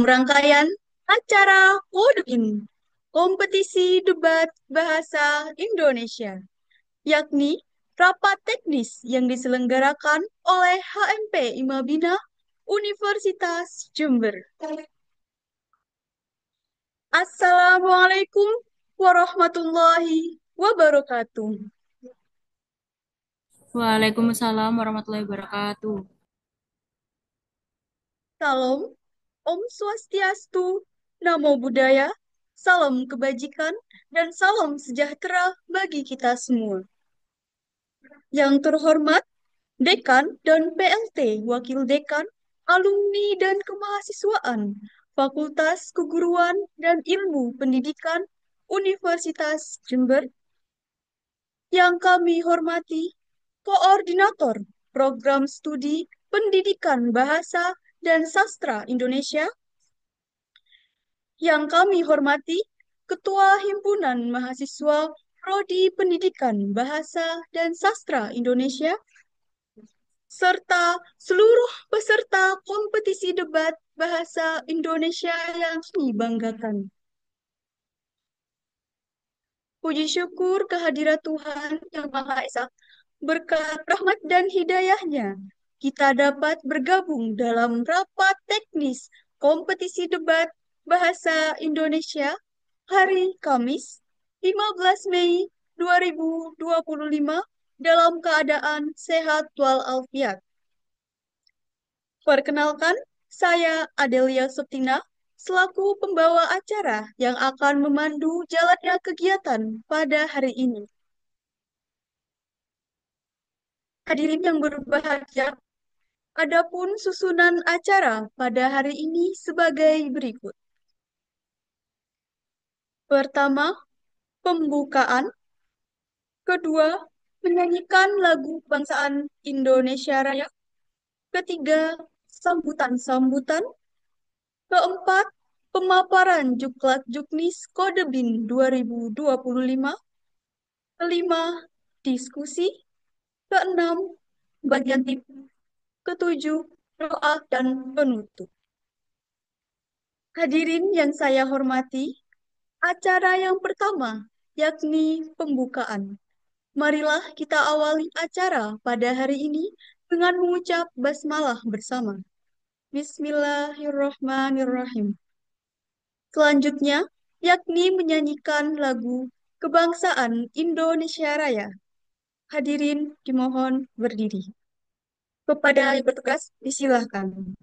Rangkaian acara Wordin, kompetisi debat bahasa Indonesia, yakni rapat teknis yang diselenggarakan oleh HMP Imabina Universitas Jember. Assalamualaikum warahmatullahi wabarakatuh. Waalaikumsalam warahmatullahi wabarakatuh. Salam, Om Swastiastu, Namo Buddhaya, salam kebajikan, dan salam sejahtera bagi kita semua. Yang terhormat, Dekan dan PLT Wakil Dekan, alumni dan kemahasiswaan, Fakultas Keguruan dan Ilmu Pendidikan Universitas Jember, yang kami hormati, Koordinator Program Studi Pendidikan Bahasa dan Sastra Indonesia, yang kami hormati, Ketua Himpunan Mahasiswa Prodi Pendidikan Bahasa dan Sastra Indonesia, serta seluruh peserta kompetisi debat bahasa Indonesia yang kami banggakan. Puji syukur kehadirat Tuhan Yang Maha Esa, berkat rahmat dan hidayahnya, kita dapat bergabung dalam rapat teknis kompetisi debat bahasa Indonesia hari Kamis, 15 Mei 2025 dalam keadaan sehat walafiat. Perkenalkan, saya Adelia Septina, selaku pembawa acara yang akan memandu jalannya kegiatan pada hari ini. Hadirin yang berbahagia, adapun susunan acara pada hari ini sebagai berikut. Pertama, pembukaan. Kedua, menyanyikan lagu kebangsaan Indonesia Raya. Ketiga, sambutan-sambutan. Keempat, pemaparan Juklak Juknis Kode BIN 2025. Kelima, diskusi. Keenam, bagian tip. Ketujuh, doa dan penutup. Hadirin yang saya hormati, acara yang pertama yakni pembukaan. Marilah kita awali acara pada hari ini dengan mengucap basmalah bersama. Bismillahirrahmanirrahim. Selanjutnya, yakni menyanyikan lagu Kebangsaan Indonesia Raya. Hadirin dimohon berdiri. Kepada yang bertugas, disilahkan.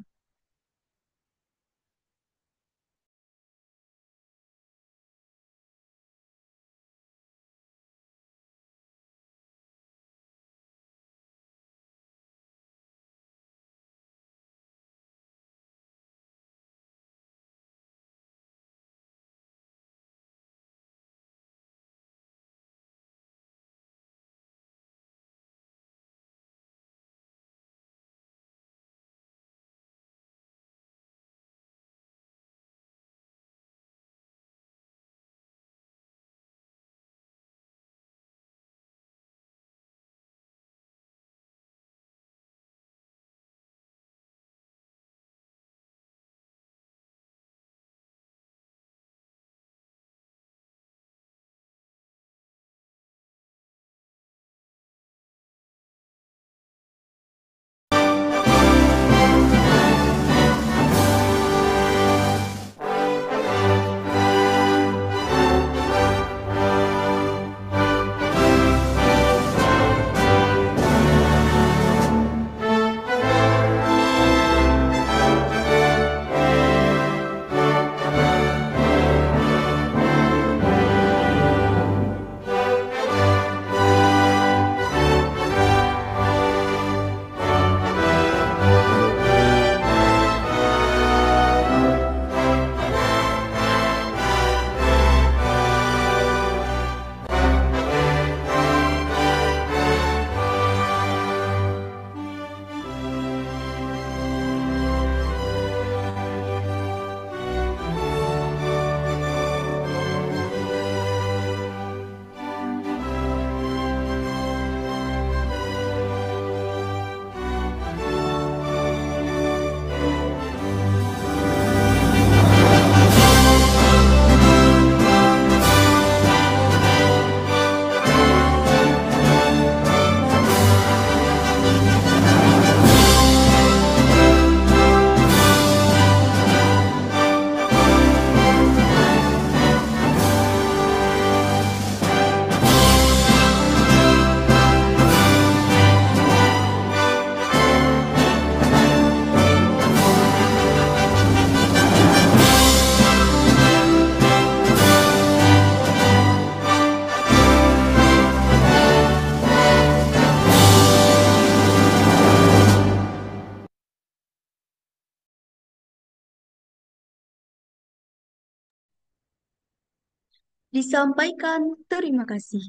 Disampaikan terima kasih.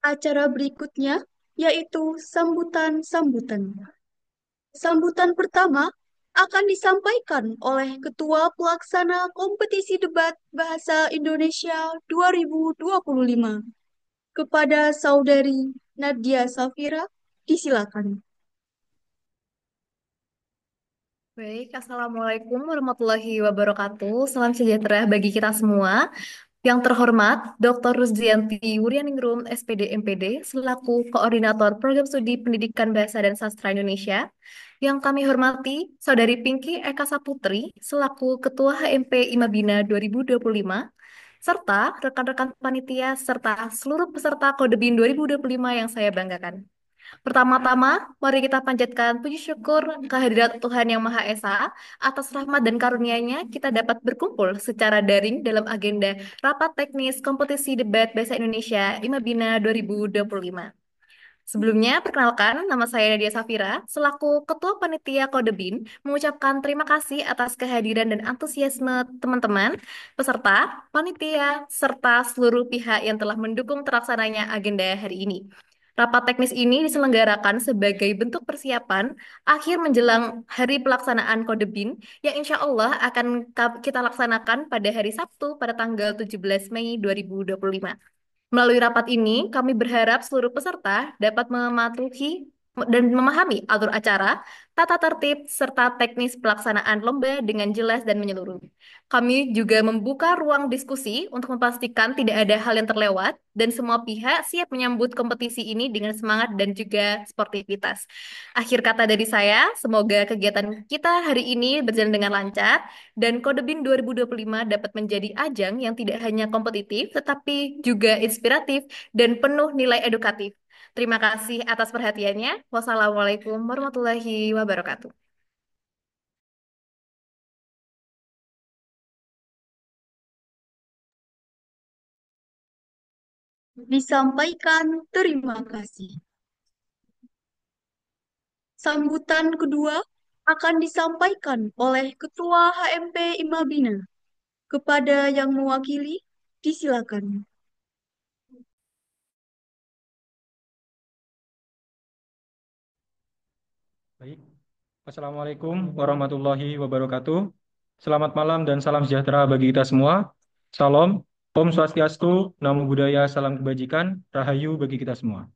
Acara berikutnya yaitu sambutan-sambutan. Sambutan pertama akan disampaikan oleh Ketua Pelaksana Kompetisi Debat Bahasa Indonesia 2025 kepada Saudari Nadia Safira. Disilakan. Baik, Assalamualaikum warahmatullahi wabarakatuh. Salam sejahtera bagi kita semua. Yang terhormat, Dr. Rusdianti Wuryaningrum, SPD MPD, selaku Koordinator Program Studi Pendidikan Bahasa dan Sastra Indonesia. Yang kami hormati, Saudari Pinky Eka Saputri, selaku Ketua HMP Imabina 2025, serta rekan-rekan panitia, serta seluruh peserta Kode BIN 2025 yang saya banggakan. Pertama-tama, mari kita panjatkan puji syukur kehadirat Tuhan Yang Maha Esa atas rahmat dan karunia-Nya kita dapat berkumpul secara daring dalam agenda Rapat Teknis Kompetisi Debat Bahasa Indonesia IMABINA 2025. Sebelumnya, perkenalkan, nama saya Nadia Safira, selaku Ketua Panitia Kode BIN, mengucapkan terima kasih atas kehadiran dan antusiasme teman-teman, peserta, panitia, serta seluruh pihak yang telah mendukung terlaksananya agenda hari ini. Rapat teknis ini diselenggarakan sebagai bentuk persiapan akhir menjelang hari pelaksanaan Kode BIN yang insya Allah akan kita laksanakan pada hari Sabtu pada tanggal 17 Mei 2025. Melalui rapat ini, kami berharap seluruh peserta dapat mematuhi dan memahami alur acara, tata tertib, serta teknis pelaksanaan lomba dengan jelas dan menyeluruh. Kami juga membuka ruang diskusi untuk memastikan tidak ada hal yang terlewat dan semua pihak siap menyambut kompetisi ini dengan semangat dan juga sportivitas. Akhir kata dari saya, semoga kegiatan kita hari ini berjalan dengan lancar dan Kode BIN 2025 dapat menjadi ajang yang tidak hanya kompetitif, tetapi juga inspiratif dan penuh nilai edukatif. Terima kasih atas perhatiannya. Wassalamualaikum warahmatullahi wabarakatuh. Disampaikan terima kasih. Sambutan kedua akan disampaikan oleh Ketua HMP Imabina. Kepada yang mewakili, disilakan. Baik. Assalamualaikum warahmatullahi wabarakatuh. Selamat malam dan salam sejahtera bagi kita semua. Salam, Om Swastiastu, Namo Buddhaya, Salam Kebajikan, Rahayu bagi kita semua.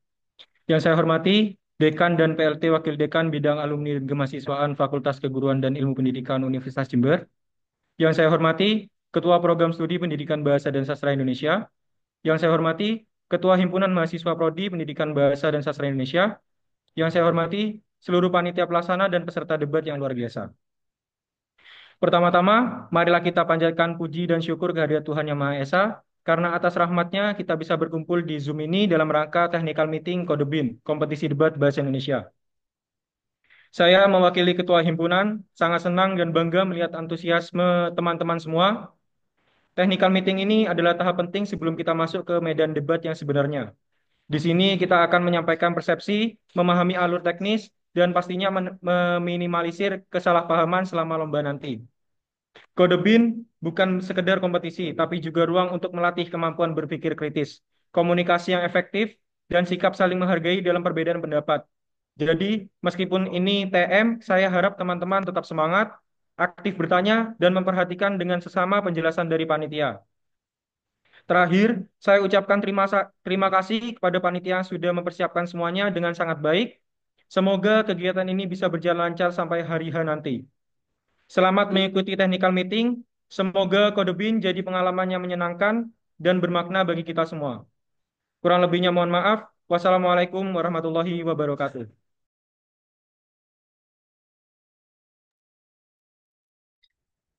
Yang saya hormati, Dekan dan PLT Wakil Dekan Bidang Alumni dan Kemahasiswaan Fakultas Keguruan dan Ilmu Pendidikan Universitas Jember. Yang saya hormati, Ketua Program Studi Pendidikan Bahasa dan Sastra Indonesia. Yang saya hormati, Ketua Himpunan Mahasiswa Prodi Pendidikan Bahasa dan Sastra Indonesia. Yang saya hormati, seluruh panitia pelaksana dan peserta debat yang luar biasa. Pertama-tama, marilah kita panjatkan puji dan syukur kehadirat Tuhan Yang Maha Esa, karena atas rahmatnya kita bisa berkumpul di Zoom ini dalam rangka technical meeting Kode BIN, Kompetisi Debat Bahasa Indonesia. Saya mewakili Ketua Himpunan, sangat senang dan bangga melihat antusiasme teman-teman semua. Technical meeting ini adalah tahap penting sebelum kita masuk ke medan debat yang sebenarnya. Di sini kita akan menyampaikan persepsi, memahami alur teknis, dan pastinya meminimalisir kesalahpahaman selama lomba nanti. Kode BIN bukan sekedar kompetisi, tapi juga ruang untuk melatih kemampuan berpikir kritis, komunikasi yang efektif, dan sikap saling menghargai dalam perbedaan pendapat. Jadi, meskipun ini TM, saya harap teman-teman tetap semangat, aktif bertanya, dan memperhatikan dengan sesama penjelasan dari panitia. Terakhir, saya ucapkan terima kasih kepada panitia yang sudah mempersiapkan semuanya dengan sangat baik. Semoga kegiatan ini bisa berjalan lancar sampai hari H nanti. Selamat mengikuti technical meeting. Semoga Kode BIN jadi pengalaman yang menyenangkan dan bermakna bagi kita semua. Kurang lebihnya mohon maaf. Wassalamualaikum warahmatullahi wabarakatuh.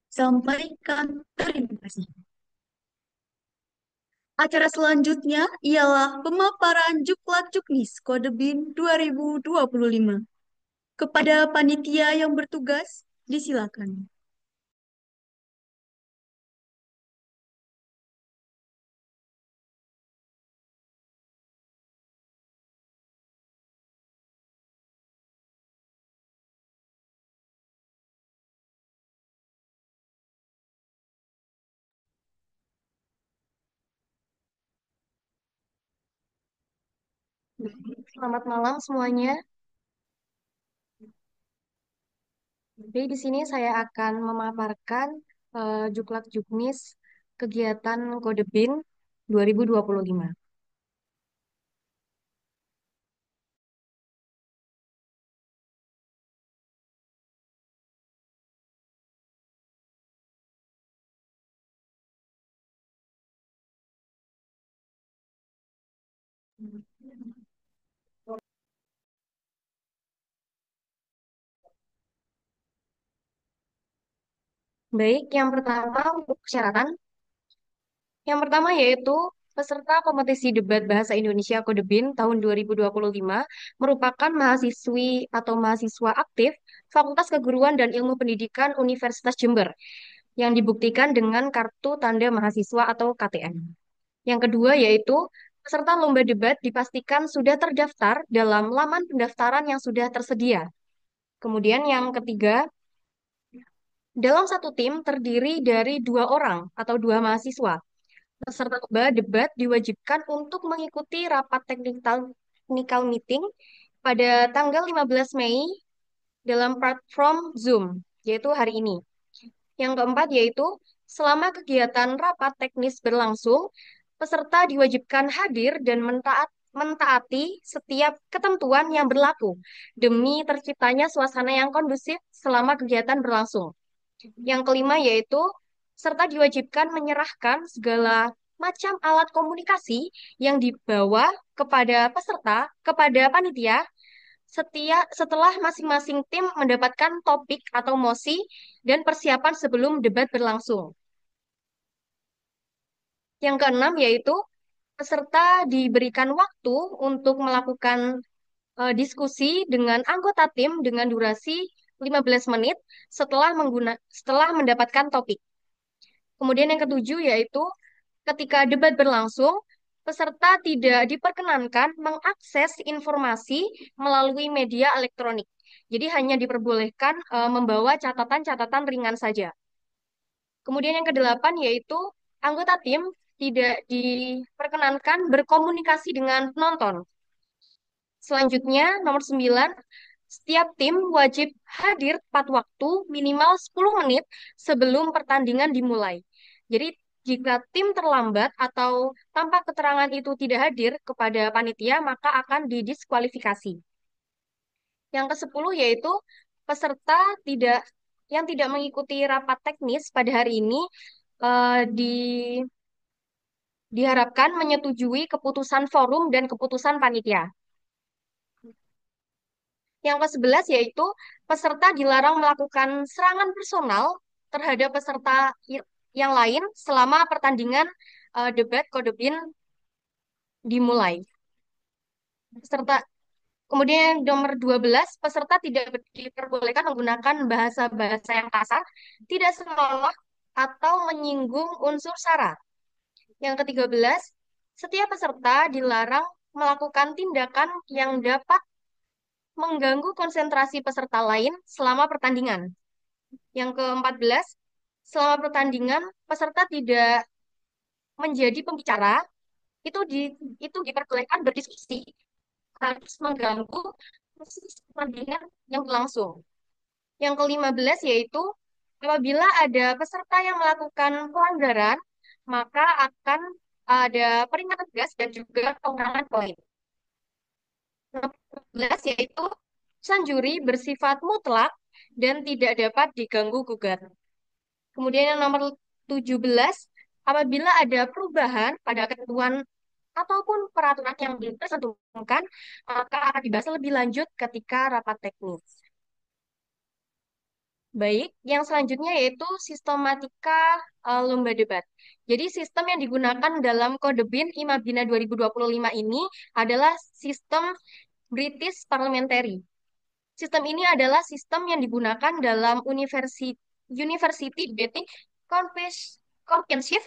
Sampaikan terima kasih. Acara selanjutnya ialah pemaparan Juklat Juknis Kode BIN 2025. Kepada panitia yang bertugas, disilakan. Selamat malam semuanya. Jadi di sini saya akan memaparkan Juklak Juknis kegiatan Kode BIN 2025. Baik, yang pertama untuk persyaratan. Yang pertama yaitu peserta kompetisi debat bahasa Indonesia Kode BIN tahun 2025 merupakan mahasiswi atau mahasiswa aktif Fakultas Keguruan dan Ilmu Pendidikan Universitas Jember yang dibuktikan dengan kartu tanda mahasiswa atau KTM. Yang kedua yaitu peserta lomba debat dipastikan sudah terdaftar dalam laman pendaftaran yang sudah tersedia. Kemudian yang ketiga, dalam satu tim terdiri dari 2 orang atau 2 mahasiswa. Peserta lomba debat diwajibkan untuk mengikuti rapat technical meeting pada tanggal 15 Mei dalam platform Zoom, yaitu hari ini. Yang keempat yaitu selama kegiatan rapat teknis berlangsung, peserta diwajibkan hadir dan mentaati setiap ketentuan yang berlaku demi terciptanya suasana yang kondusif selama kegiatan berlangsung. Yang kelima yaitu serta diwajibkan menyerahkan segala macam alat komunikasi yang dibawa kepada peserta, kepada panitia setelah masing-masing tim mendapatkan topik atau mosi dan persiapan sebelum debat berlangsung. Yang keenam yaitu peserta diberikan waktu untuk melakukan diskusi dengan anggota tim dengan durasi 15 menit setelah mendapatkan topik. Kemudian yang ketujuh yaitu ketika debat berlangsung, peserta tidak diperkenankan mengakses informasi melalui media elektronik. Jadi hanya diperbolehkan membawa catatan-catatan ringan saja. Kemudian yang kedelapan yaitu anggota tim tidak diperkenankan berkomunikasi dengan penonton. Selanjutnya, nomor 9, setiap tim wajib hadir tepat waktu minimal 10 menit sebelum pertandingan dimulai. Jadi, jika tim terlambat atau tanpa keterangan itu tidak hadir kepada panitia, maka akan didiskualifikasi. Yang ke-10 yaitu peserta tidak yang tidak mengikuti rapat teknis pada hari ini eh, di diharapkan menyetujui keputusan forum dan keputusan panitia. Yang ke-11 yaitu peserta dilarang melakukan serangan personal terhadap peserta yang lain selama pertandingan debat Kode BIN dimulai. Peserta Kemudian nomor 12, peserta tidak diperbolehkan menggunakan bahasa-bahasa yang kasar, tidak senonoh, atau menyinggung unsur SARA. Yang ke-13, setiap peserta dilarang melakukan tindakan yang dapat mengganggu konsentrasi peserta lain selama pertandingan. Yang ke-14, selama pertandingan, peserta tidak menjadi pembicara, itu diperbolehkan berdiskusi, harus mengganggu proses pertandingan yang berlangsung. Yang ke-15 yaitu apabila ada peserta yang melakukan pelanggaran, maka akan ada peringatan tegas dan juga pengurangan poin. Yang ke-16 yaitu putusan juri bersifat mutlak dan tidak dapat diganggu-gugat. Kemudian yang nomor 17, apabila ada perubahan pada ketentuan ataupun peraturan yang belum tersentuhkan, maka akan dibahas lebih lanjut ketika rapat teknis. Baik, yang selanjutnya yaitu sistematika lomba debat. Jadi sistem yang digunakan dalam Kode BIN IMABINA 2025 ini adalah sistem British Parliamentary. Sistem ini adalah sistem yang digunakan dalam University Debating Championship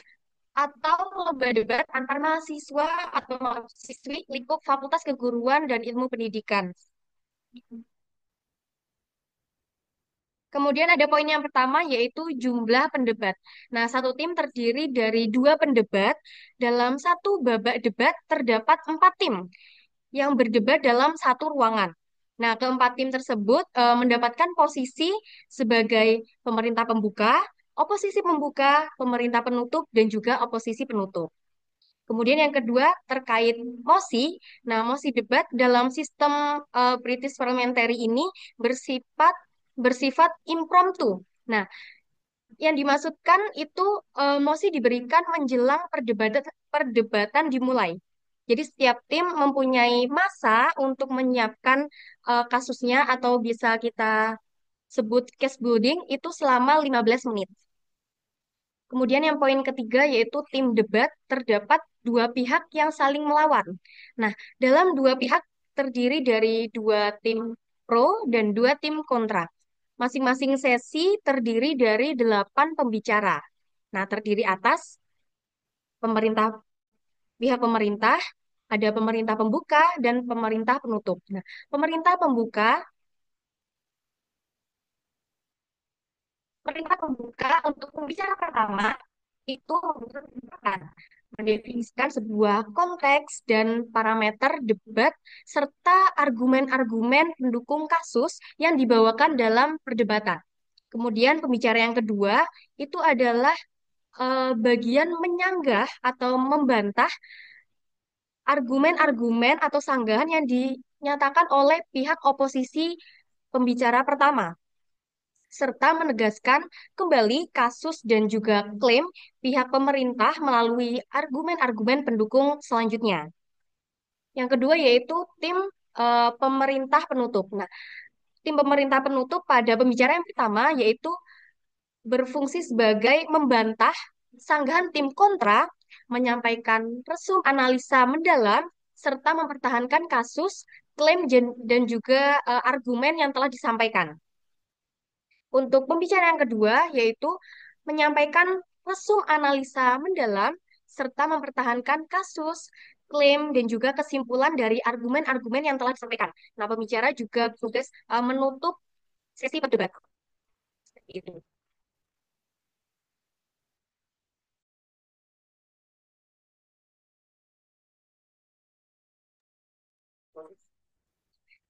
atau lomba debat antar mahasiswa atau mahasiswi lingkup Fakultas Keguruan dan Ilmu Pendidikan. Kemudian ada poin yang pertama yaitu jumlah pendebat. Nah, satu tim terdiri dari 2 pendebat. Dalam satu babak debat terdapat 4 tim yang berdebat dalam satu ruangan. Nah, keempat tim tersebut mendapatkan posisi sebagai pemerintah pembuka, oposisi pembuka, pemerintah penutup, dan juga oposisi penutup. Kemudian yang kedua terkait mosi. Nah, mosi debat dalam sistem British parliamentary ini bersifat bersifat impromptu. Nah, yang dimaksudkan itu mosi diberikan menjelang perdebatan dimulai. Jadi setiap tim mempunyai masa untuk menyiapkan kasusnya atau bisa kita sebut case building itu selama 15 menit. Kemudian yang poin ketiga yaitu tim debat terdapat dua pihak yang saling melawan. Nah, dalam dua pihak terdiri dari dua tim pro dan dua tim kontra. Masing-masing sesi terdiri dari 8 pembicara. Nah, terdiri atas pemerintah, pihak pemerintah, ada pemerintah pembuka dan pemerintah penutup. Nah, pemerintah pembuka, pemerintah pembuka untuk pembicara pertama itu mendefinisikan sebuah konteks dan parameter debat serta argumen-argumen pendukung kasus yang dibawakan dalam perdebatan. Kemudian pembicara yang kedua itu adalah bagian menyanggah atau membantah argumen-argumen atau sanggahan yang dinyatakan oleh pihak oposisi pembicara pertama, serta menegaskan kembali kasus dan juga klaim pihak pemerintah melalui argumen-argumen pendukung selanjutnya. Yang kedua yaitu tim pemerintah penutup. Nah, tim pemerintah penutup pada pembicara yang pertama yaitu berfungsi sebagai membantah sanggahan tim kontra, menyampaikan resum analisa mendalam, serta mempertahankan kasus, klaim, dan juga argumen yang telah disampaikan. Untuk pembicara yang kedua, yaitu menyampaikan resum analisa mendalam, serta mempertahankan kasus, klaim, dan juga kesimpulan dari argumen-argumen yang telah disampaikan. Nah, pembicara juga tugas menutup sesi berdebat. Seperti itu.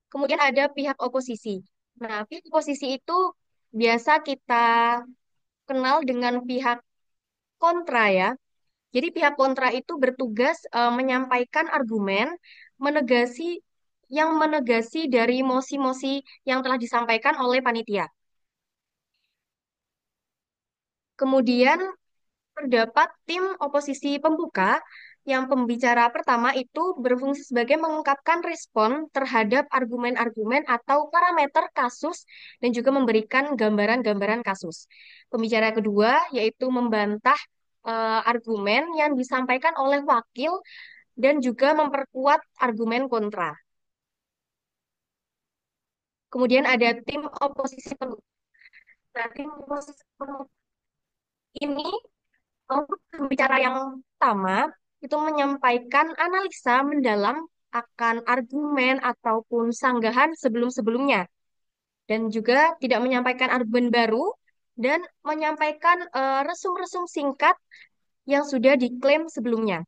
Kemudian ada pihak oposisi. Nah, pihak oposisi itu biasa kita kenal dengan pihak kontra ya. Jadi pihak kontra itu bertugas menyampaikan argumen, menegasi menegasi dari mosi-mosi yang telah disampaikan oleh panitia. Kemudian terdapat tim oposisi pembuka yang pembicara pertama itu berfungsi sebagai mengungkapkan respon terhadap argumen-argumen atau parameter kasus dan juga memberikan gambaran-gambaran kasus. Pembicara kedua yaitu membantah argumen yang disampaikan oleh wakil dan juga memperkuat argumen kontra. Kemudian ada tim oposisi penutup. Nah, tim oposisi penutup ini untuk pembicara yang pertama itu menyampaikan analisa mendalam akan argumen ataupun sanggahan sebelum-sebelumnya dan juga tidak menyampaikan argumen baru dan menyampaikan resum-resum singkat yang sudah diklaim sebelumnya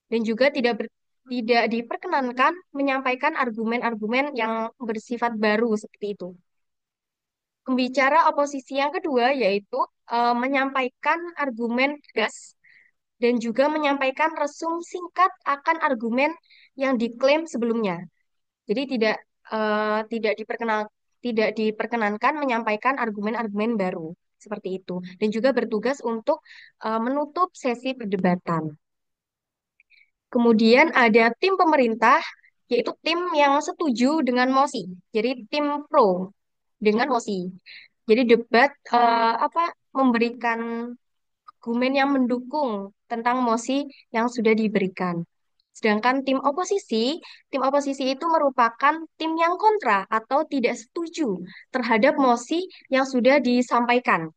dan juga tidak diperkenankan menyampaikan argumen-argumen yang bersifat baru seperti itu. Pembicara oposisi yang kedua yaitu menyampaikan argumen tegas dan juga menyampaikan resum singkat akan argumen yang diklaim sebelumnya. Jadi tidak diperkenankan menyampaikan argumen-argumen baru seperti itu dan juga bertugas untuk menutup sesi perdebatan. Kemudian ada tim pemerintah yaitu tim yang setuju dengan mosi. Jadi tim pro dengan mosi. Jadi debat memberikan argumen yang mendukung tentang mosi yang sudah diberikan. Sedangkan tim oposisi itu merupakan tim yang kontra atau tidak setuju terhadap mosi yang sudah disampaikan.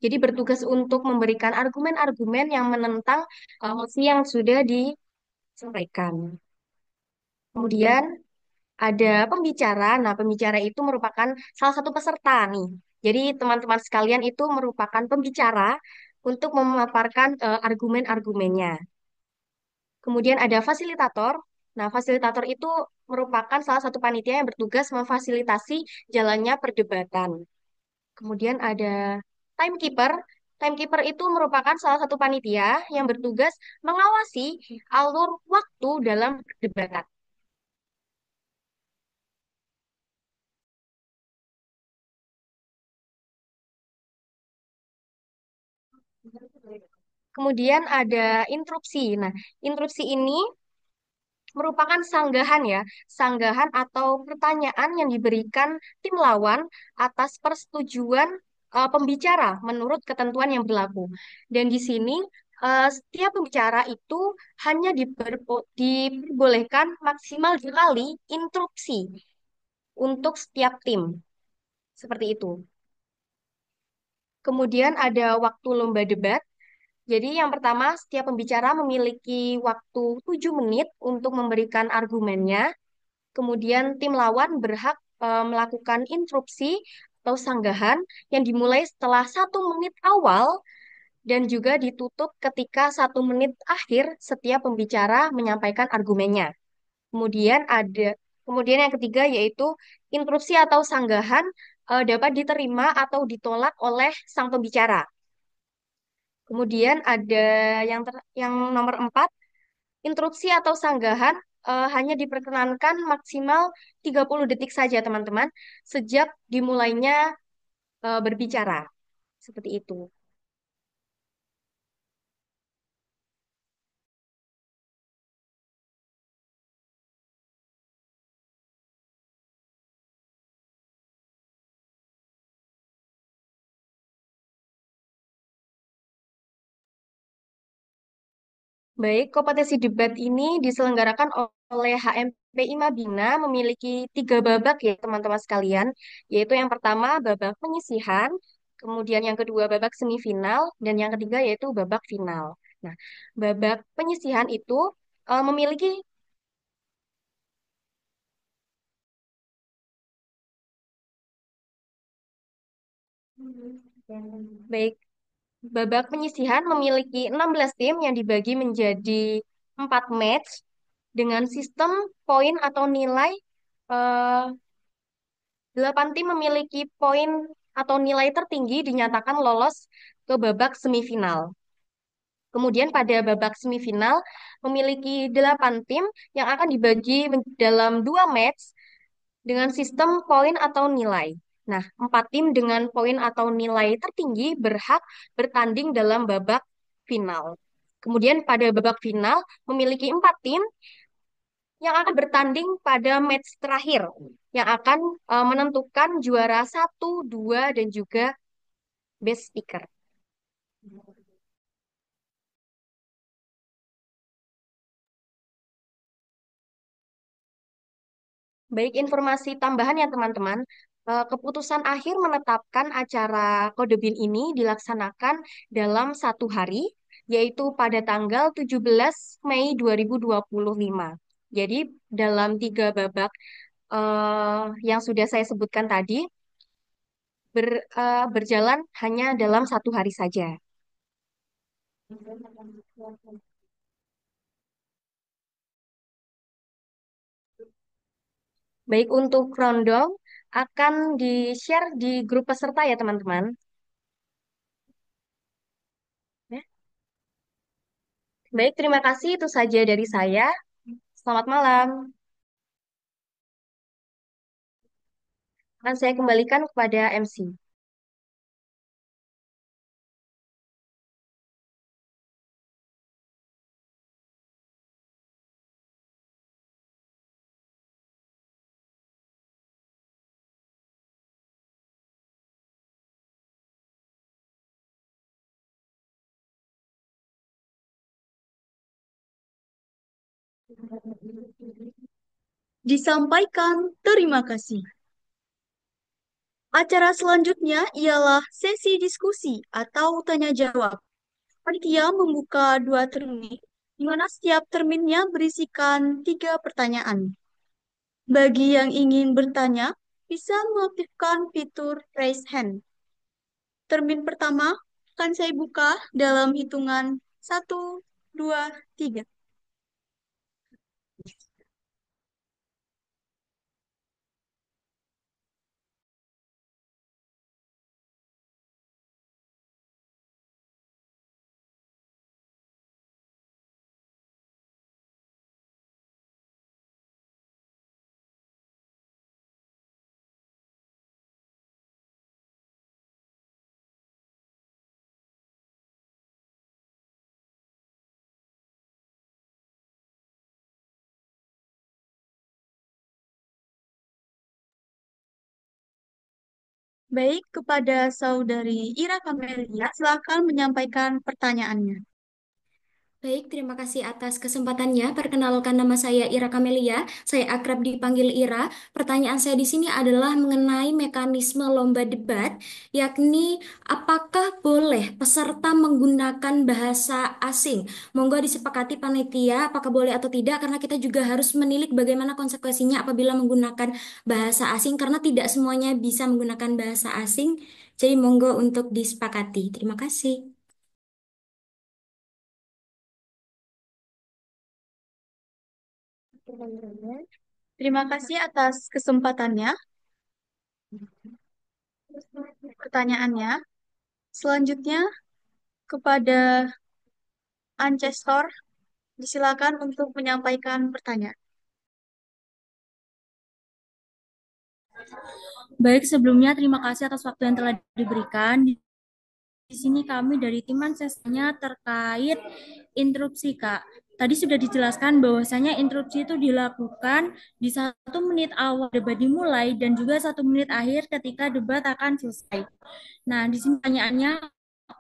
Jadi bertugas untuk memberikan argumen-argumen yang menentang mosi yang sudah disampaikan. Kemudian ada pembicara. Nah, pembicara itu merupakan salah satu peserta nih. Jadi teman-teman sekalian itu merupakan pembicara untuk memaparkan argumen-argumennya. Kemudian ada fasilitator. Nah, fasilitator itu merupakan salah satu panitia yang bertugas memfasilitasi jalannya perdebatan. Kemudian ada timekeeper. Timekeeper itu merupakan salah satu panitia yang bertugas mengawasi alur waktu dalam perdebatan. Kemudian ada interupsi. Nah, interupsi ini merupakan sanggahan ya, sanggahan atau pertanyaan yang diberikan tim lawan atas persetujuan pembicara menurut ketentuan yang berlaku. Dan di sini setiap pembicara itu hanya diperbolehkan maksimal 2 kali interupsi untuk setiap tim. Seperti itu. Kemudian ada waktu lomba debat. Jadi yang pertama, setiap pembicara memiliki waktu 7 menit untuk memberikan argumennya. Kemudian tim lawan berhak melakukan interupsi atau sanggahan yang dimulai setelah 1 menit awal dan juga ditutup ketika 1 menit akhir setiap pembicara menyampaikan argumennya. Kemudian kemudian yang ketiga yaitu interupsi atau sanggahan dapat diterima atau ditolak oleh sang pembicara. Kemudian ada yang nomor 4, interupsi atau sanggahan hanya diperkenankan maksimal 30 detik saja, teman-teman, sejak dimulainya berbicara. Seperti itu. Baik, kompetensi debat ini diselenggarakan oleh HMPI Mabina memiliki 3 babak ya teman-teman sekalian, yaitu yang pertama babak penyisihan, kemudian yang kedua babak semifinal, dan yang ketiga yaitu babak final. Nah, babak penyisihan itu memiliki. Baik, babak penyisihan memiliki 16 tim yang dibagi menjadi 4 match dengan sistem poin atau nilai. eh, 8 tim memiliki poin atau nilai tertinggi dinyatakan lolos ke babak semifinal. Kemudian pada babak semifinal memiliki 8 tim yang akan dibagi dalam 2 match dengan sistem poin atau nilai. Nah, 4 tim dengan poin atau nilai tertinggi berhak bertanding dalam babak final. Kemudian pada babak final memiliki 4 tim yang akan bertanding pada match terakhir yang akan menentukan juara 1, 2, dan juga best speaker. Baik, informasi tambahan ya teman-teman. Keputusan akhir menetapkan acara Kode Bin ini dilaksanakan dalam 1 hari, yaitu pada tanggal 17 Mei 2025. Jadi dalam 3 babak yang sudah saya sebutkan tadi, berjalan hanya dalam 1 hari saja. Baik, untuk rundown akan di-share di grup peserta ya teman-teman. Ya. Baik, terima kasih. Itu saja dari saya. Selamat malam. Akan saya kembalikan kepada MC. Disampaikan terima kasih. Acara selanjutnya ialah sesi diskusi atau tanya jawab. Panitia membuka 2 termin, di mana setiap terminnya berisikan 3 pertanyaan. Bagi yang ingin bertanya, bisa mengaktifkan fitur raise hand. Termin pertama akan saya buka dalam hitungan 1, 2, 3. Baik, kepada Saudari Ira Kamelia, silakan menyampaikan pertanyaannya. Baik, terima kasih atas kesempatannya. Perkenalkan nama saya Ira Kamelia. Saya akrab dipanggil Ira. Pertanyaan saya di sini adalah mengenai mekanisme lomba debat, yakni apakah boleh peserta menggunakan bahasa asing? Monggo disepakati panitia apakah boleh atau tidak, karena kita juga harus menilik bagaimana konsekuensinya apabila menggunakan bahasa asing, karena tidak semuanya bisa menggunakan bahasa asing. Jadi monggo untuk disepakati. Terima kasih. Terima kasih atas kesempatannya. Pertanyaannya, selanjutnya kepada Ancestor, disilakan untuk menyampaikan pertanyaan. Baik, sebelumnya terima kasih atas waktu yang telah diberikan. Di sini kami dari tim Mansesnya terkait interupsi, Kak. Tadi sudah dijelaskan bahwasanya interupsi itu dilakukan di 1 menit awal debat dimulai dan juga 1 menit akhir ketika debat akan selesai. Nah, di sini pertanyaannya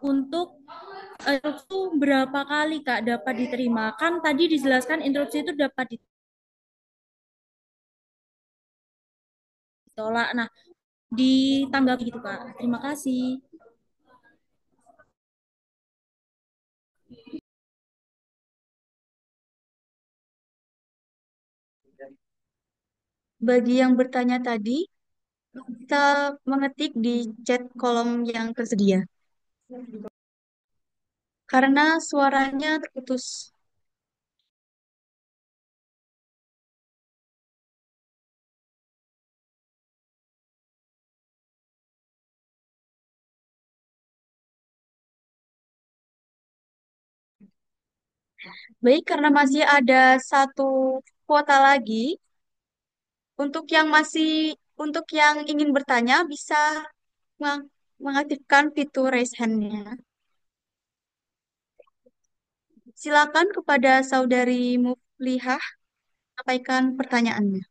untuk interupsi berapa kali, Kak, dapat diterima? Kan tadi dijelaskan interupsi itu dapat ditolak. Nah, ditanggapi gitu, Kak. Terima kasih. Bagi yang bertanya tadi, kita mengetik di chat kolom yang tersedia. Karena suaranya terputus. Baik, karena masih ada satu kuota lagi, untuk yang ingin bertanya bisa mengaktifkan fitur raise hand-nya. Silakan kepada Saudari Muflihah sampaikan pertanyaannya.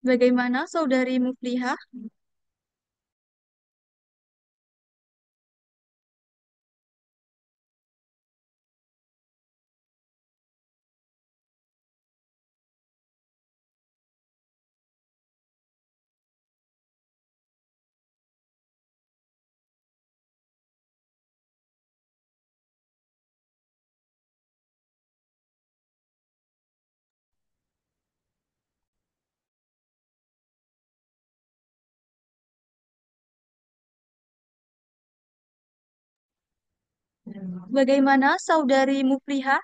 Bagaimana Saudari Muflihah? Bagaimana Saudari Muflihah?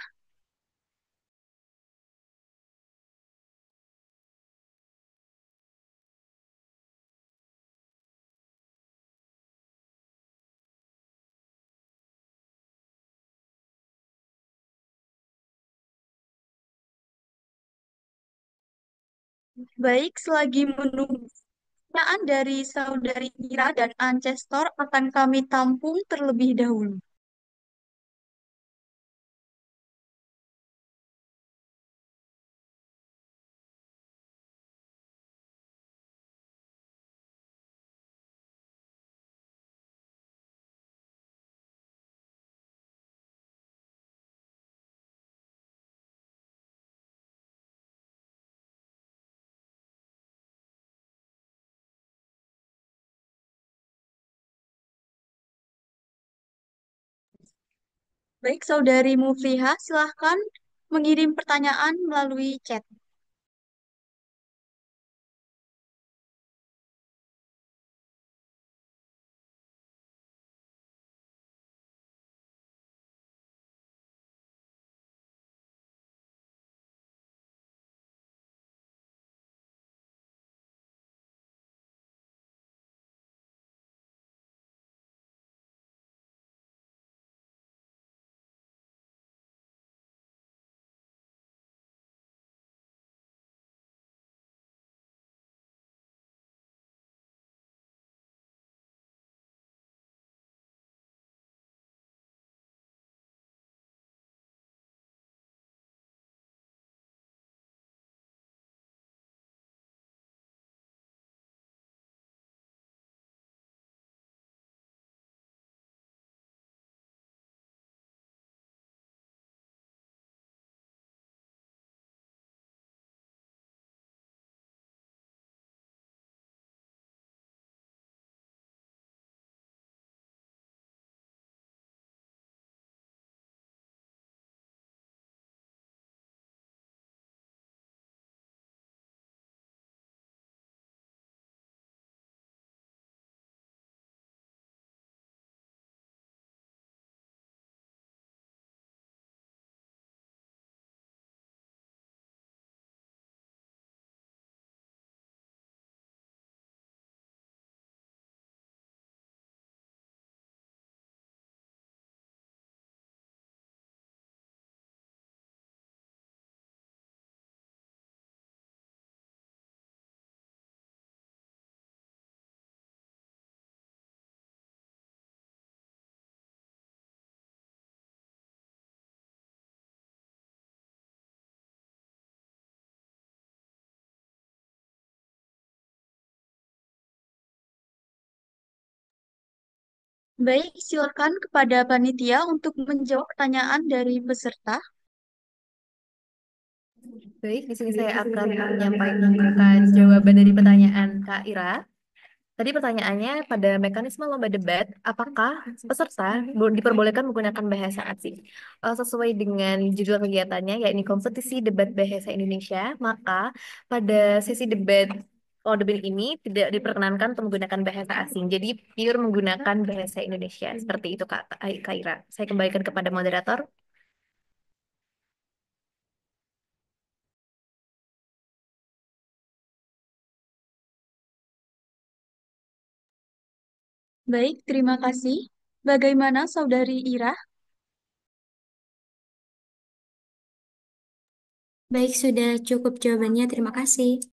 Baik, selagi menunggu pertanyaan dari Saudari Ira dan Ancestor akan kami tampung terlebih dahulu. Baik, Saudari Muflihah, silahkan mengirim pertanyaan melalui chat. Baik, silakan kepada panitia untuk menjawab pertanyaan dari peserta. Baik, di sini saya akan menyampaikan jawaban dari pertanyaan Kak Ira. Tadi pertanyaannya pada mekanisme lomba debat, apakah peserta diperbolehkan menggunakan bahasa asing? Sesuai dengan judul kegiatannya, yakni kompetisi debat bahasa Indonesia, maka pada sesi debat debat ini tidak diperkenankan untuk menggunakan bahasa asing. Jadi pure menggunakan bahasa Indonesia. Seperti itu Kak Ira. Saya kembalikan kepada moderator. Baik, terima kasih. Bagaimana Saudari Ira? Baik, sudah cukup jawabannya. Terima kasih.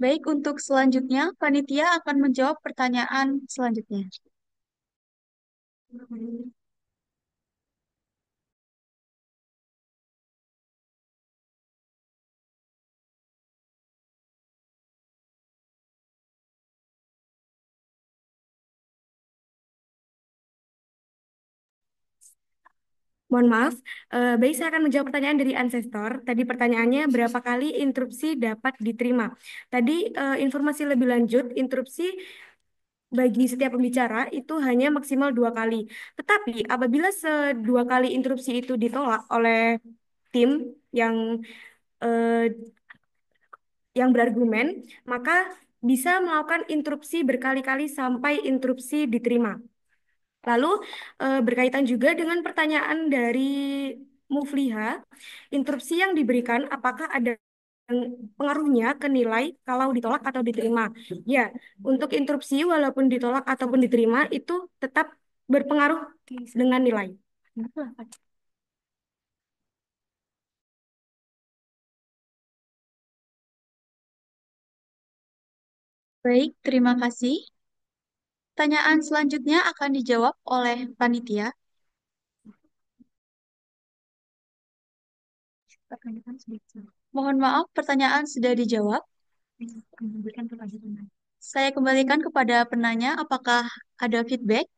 Baik, untuk selanjutnya, panitia akan menjawab pertanyaan selanjutnya. Mohon maaf, baik saya akan menjawab pertanyaan dari Ancestor. Tadi pertanyaannya berapa kali interupsi dapat diterima? Tadi informasi lebih lanjut, interupsi bagi setiap pembicara itu hanya maksimal 2 kali. Tetapi apabila dua kali interupsi itu ditolak oleh tim yang eh, berargumen, maka bisa melakukan interupsi berkali-kali sampai interupsi diterima. Lalu berkaitan juga dengan pertanyaan dari Mufliha, interupsi yang diberikan apakah ada pengaruhnya ke nilai kalau ditolak atau diterima? Ya, untuk interupsi walaupun ditolak ataupun diterima itu tetap berpengaruh dengan nilai. Baik, terima kasih. Pertanyaan selanjutnya akan dijawab oleh panitia. Mohon maaf, pertanyaan sudah dijawab. Saya kembalikan kepada penanya, apakah ada feedback?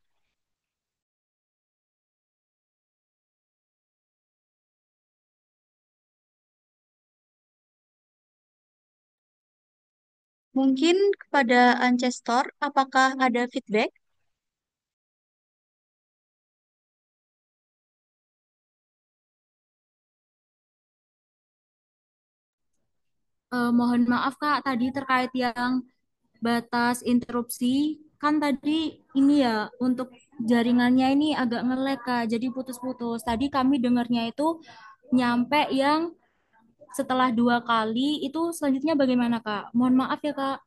Mungkin kepada Ancestor, apakah ada feedback? Mohon maaf Kak, tadi terkait yang batas interupsi, kan tadi ini ya untuk jaringannya ini agak nge-lag Kak, jadi putus-putus. Tadi kami dengarnya itu nyampe yang setelah 2 kali itu selanjutnya bagaimana Kak? Mohon maaf ya Kak.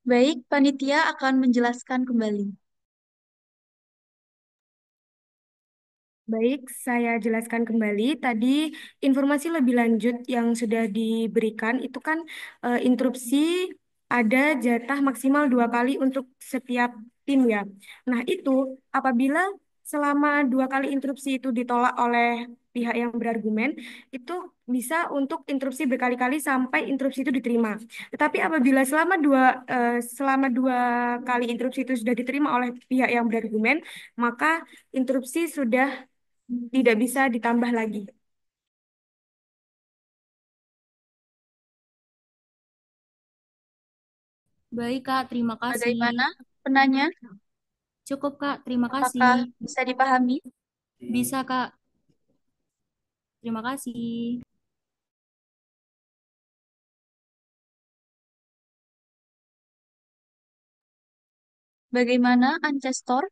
Baik, panitia akan menjelaskan kembali. Baik, saya jelaskan kembali. Tadi informasi lebih lanjut yang sudah diberikan itu kan interupsi ada jatah maksimal 2 kali untuk setiap tim ya. Nah itu apabila selama 2 kali interupsi itu ditolak oleh pihak yang berargumen, itu bisa untuk interupsi berkali-kali sampai interupsi itu diterima. Tetapi apabila selama 2 kali interupsi itu sudah diterima oleh pihak yang berargumen, maka interupsi sudah tidak bisa ditambah lagi. Baik Kak, terima kasih. Bagaimana penanya? Cukup Kak, terima kasih. Apakah bisa dipahami? Bisa Kak, terima kasih. Bagaimana Ancestor?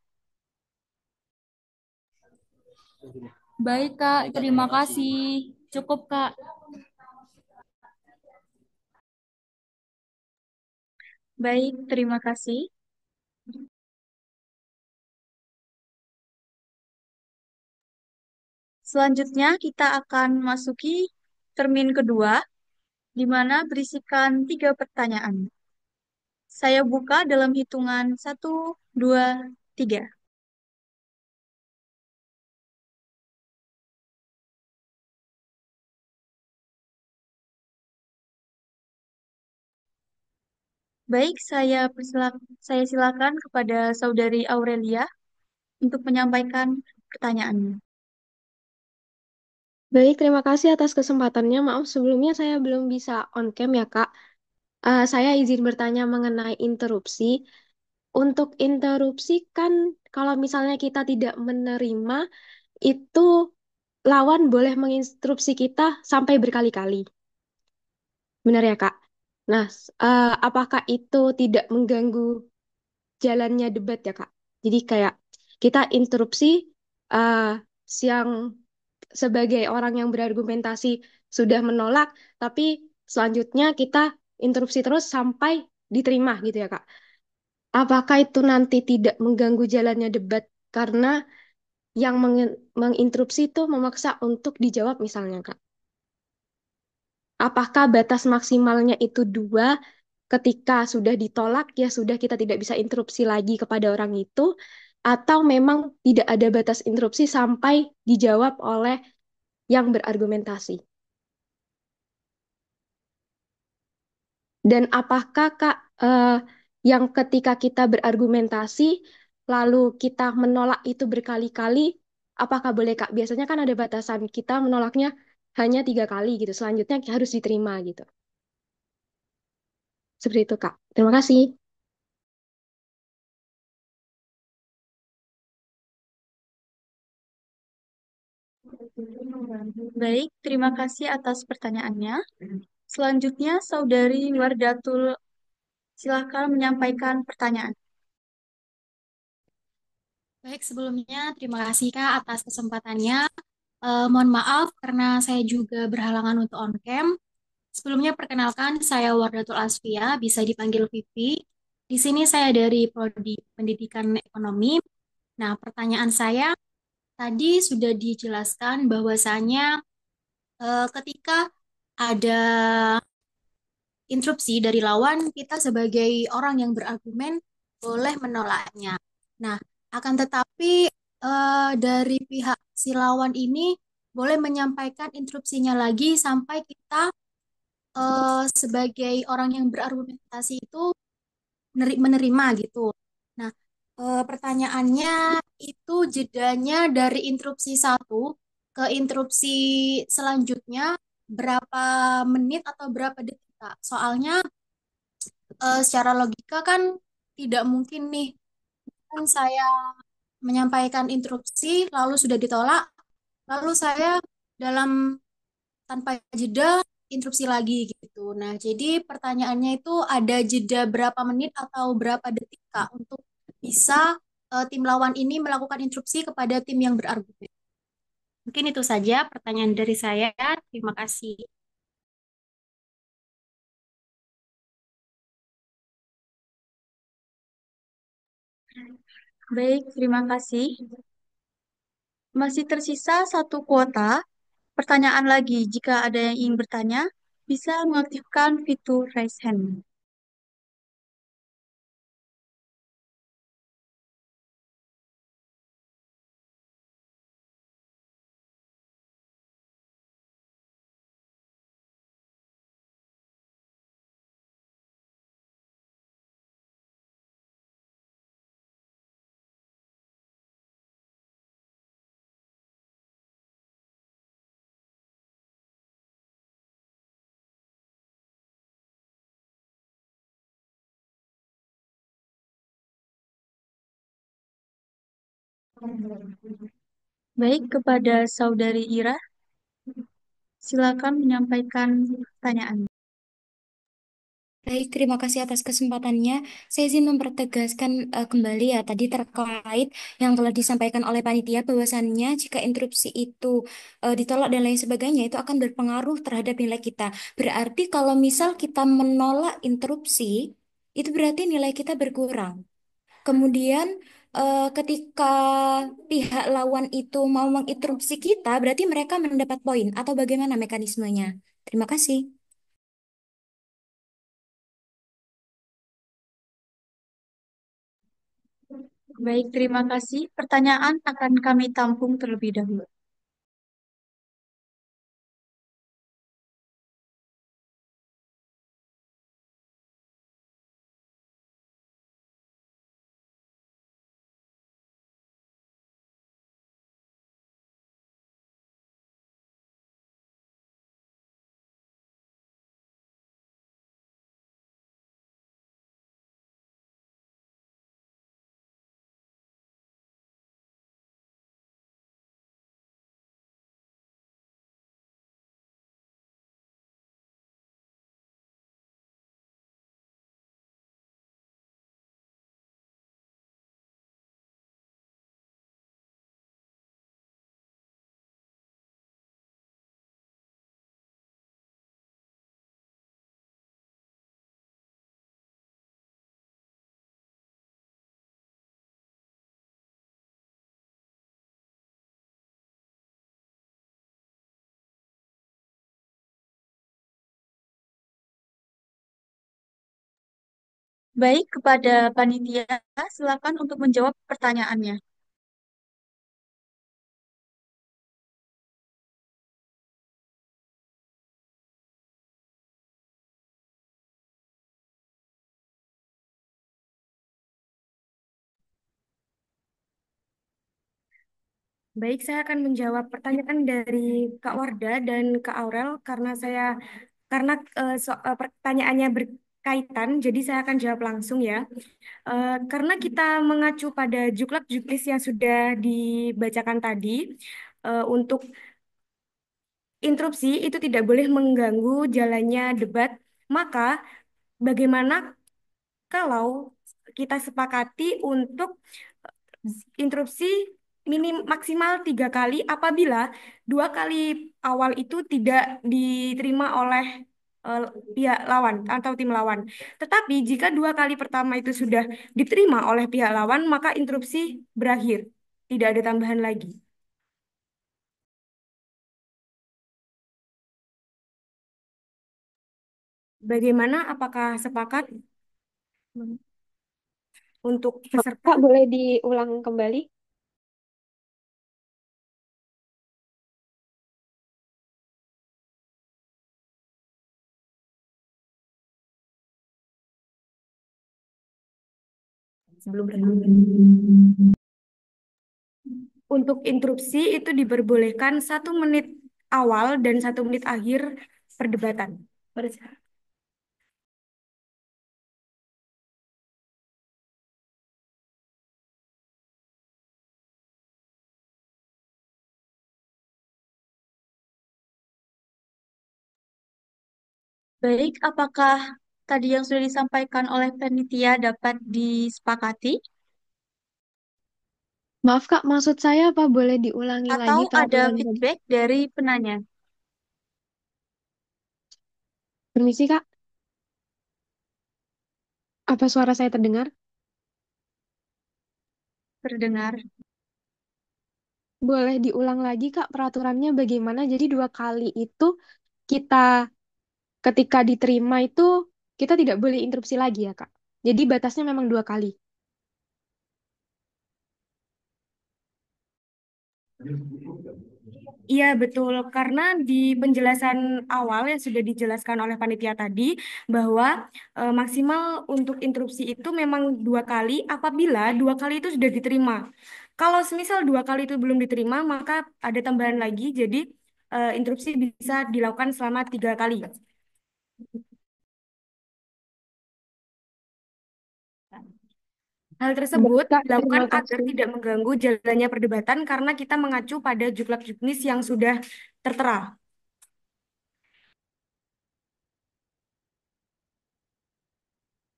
Baik Kak, terima kasih. Cukup Kak. Baik, terima kasih. Selanjutnya kita akan masuki termin kedua, di mana berisikan 3 pertanyaan. Saya buka dalam hitungan 1, 2, 3. Baik, saya silakan kepada Saudari Aurelia untuk menyampaikan pertanyaannya. Baik, terima kasih atas kesempatannya. Maaf sebelumnya saya belum bisa on cam ya, Kak. Saya izin bertanya mengenai interupsi. Untuk interupsi kan kalau misalnya kita tidak menerima, itu lawan boleh menginstruksi kita sampai berkali-kali. Benar ya, Kak? Nah, apakah itu tidak mengganggu jalannya debat ya, Kak? Jadi kayak kita interupsi, uh, yang sebagai orang yang berargumentasi sudah menolak, tapi selanjutnya kita interupsi terus sampai diterima gitu ya, Kak. Apakah itu nanti tidak mengganggu jalannya debat karena yang menginterupsi itu memaksa untuk dijawab misalnya, Kak? Apakah batas maksimalnya itu dua, ketika sudah ditolak ya sudah kita tidak bisa interupsi lagi kepada orang itu, atau memang tidak ada batas interupsi sampai dijawab oleh yang berargumentasi? Dan apakah Kak, yang ketika kita berargumentasi lalu kita menolak itu berkali-kali, apakah boleh Kak? Biasanya kan ada batasan kita menolaknya hanya 3 kali gitu, selanjutnya harus diterima gitu. Seperti itu Kak. Terima kasih. Baik, terima kasih atas pertanyaannya. Selanjutnya, Saudari Wardatul, silakan menyampaikan pertanyaan. Baik, sebelumnya terima kasih Kak atas kesempatannya. Mohon maaf karena saya juga berhalangan untuk on cam. Sebelumnya perkenalkan saya Wardatul Asfia, bisa dipanggil Vivi. Di sini saya dari Prodi Pendidikan Ekonomi. Nah, pertanyaan saya tadi sudah dijelaskan bahwasanya ketika ada interupsi dari lawan, kita sebagai orang yang berargumen boleh menolaknya. Nah, akan tetapi dari pihak si lawan ini boleh menyampaikan interupsinya lagi sampai kita sebagai orang yang berargumentasi itu menerima gitu. Nah, pertanyaannya itu jedanya dari interupsi satu ke interupsi selanjutnya berapa menit atau berapa detik, Kak? Soalnya secara logika kan tidak mungkin nih kan saya menyampaikan interupsi lalu sudah ditolak, lalu saya dalam tanpa jeda interupsi lagi gitu. Nah, jadi pertanyaannya itu ada jeda berapa menit atau berapa detik Kak untuk bisa tim lawan ini melakukan interupsi kepada tim yang berargumen. Mungkin itu saja pertanyaan dari saya. Terima kasih. Baik, terima kasih. Masih tersisa satu kuota. Pertanyaan lagi, jika ada yang ingin bertanya, bisa mengaktifkan fitur raise hand. Baik, kepada Saudari Ira, silakan menyampaikan pertanyaan. Baik, terima kasih atas kesempatannya. Saya izin mempertegaskan kembali ya tadi terkait yang telah disampaikan oleh panitia bahwasannya jika interupsi itu ditolak dan lain sebagainya itu akan berpengaruh terhadap nilai kita. Berarti kalau misal kita menolak interupsi, itu berarti nilai kita berkurang. Kemudian ketika pihak lawan itu mau menginterupsi kita, berarti mereka mendapat poin atau bagaimana mekanismenya? Terima kasih. Baik, terima kasih. Pertanyaan akan kami tampung terlebih dahulu. Baik, kepada panitia, silakan untuk menjawab pertanyaannya. Baik, saya akan menjawab pertanyaan dari Kak Warda dan Kak Aurel karena pertanyaannya berkaitan, jadi saya akan jawab langsung ya. Karena kita mengacu pada juklak juknis yang sudah dibacakan tadi, untuk interupsi itu tidak boleh mengganggu jalannya debat. Maka bagaimana kalau kita sepakati untuk interupsi maksimal 3 kali apabila 2 kali awal itu tidak diterima oleh eh, pihak lawan atau tim lawan. Tetapi jika 2 kali pertama itu sudah diterima oleh pihak lawan, maka interupsi berakhir. Tidak ada tambahan lagi. Bagaimana? Apakah sepakat untuk Maaf, peserta? Kak, boleh diulang kembali? Sebelum untuk interupsi itu diperbolehkan 1 menit awal dan 1 menit akhir perdebatan. Baik, apakah tadi yang sudah disampaikan oleh panitia dapat disepakati? Maaf, Kak, maksud saya apa boleh diulangi Atau lagi ada peraturan tadi? feedback dari penanya? Permisi, Kak. Apa suara saya terdengar? Terdengar. Boleh diulang lagi, Kak, peraturannya bagaimana? Jadi 2 kali itu kita ketika diterima itu kita tidak boleh interupsi lagi ya, Kak. Jadi batasnya memang 2 kali. Iya betul, karena di penjelasan awal yang sudah dijelaskan oleh panitia tadi bahwa maksimal untuk interupsi itu memang 2 kali apabila 2 kali itu sudah diterima. Kalau semisal 2 kali itu belum diterima, maka ada tambahan lagi, jadi interupsi bisa dilakukan selama 3 kali. Hal Baik, tersebut Kak, dilakukan terima agar kasih. tidak mengganggu jalannya perdebatan karena kita mengacu pada juklak juknis yang sudah tertera.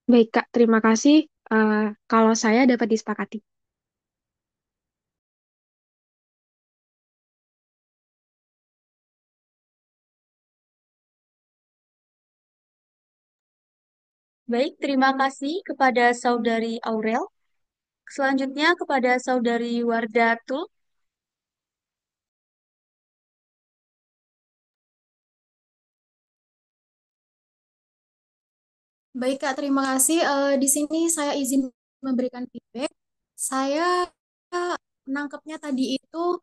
Baik, Kak, terima kasih. Kalau saya dapat disepakati. Baik, terima kasih kepada Saudari Aurel. Selanjutnya kepada Saudari Wardatul. Baik, Kak, terima kasih. Di sini saya izin memberikan feedback. Saya menangkapnya tadi itu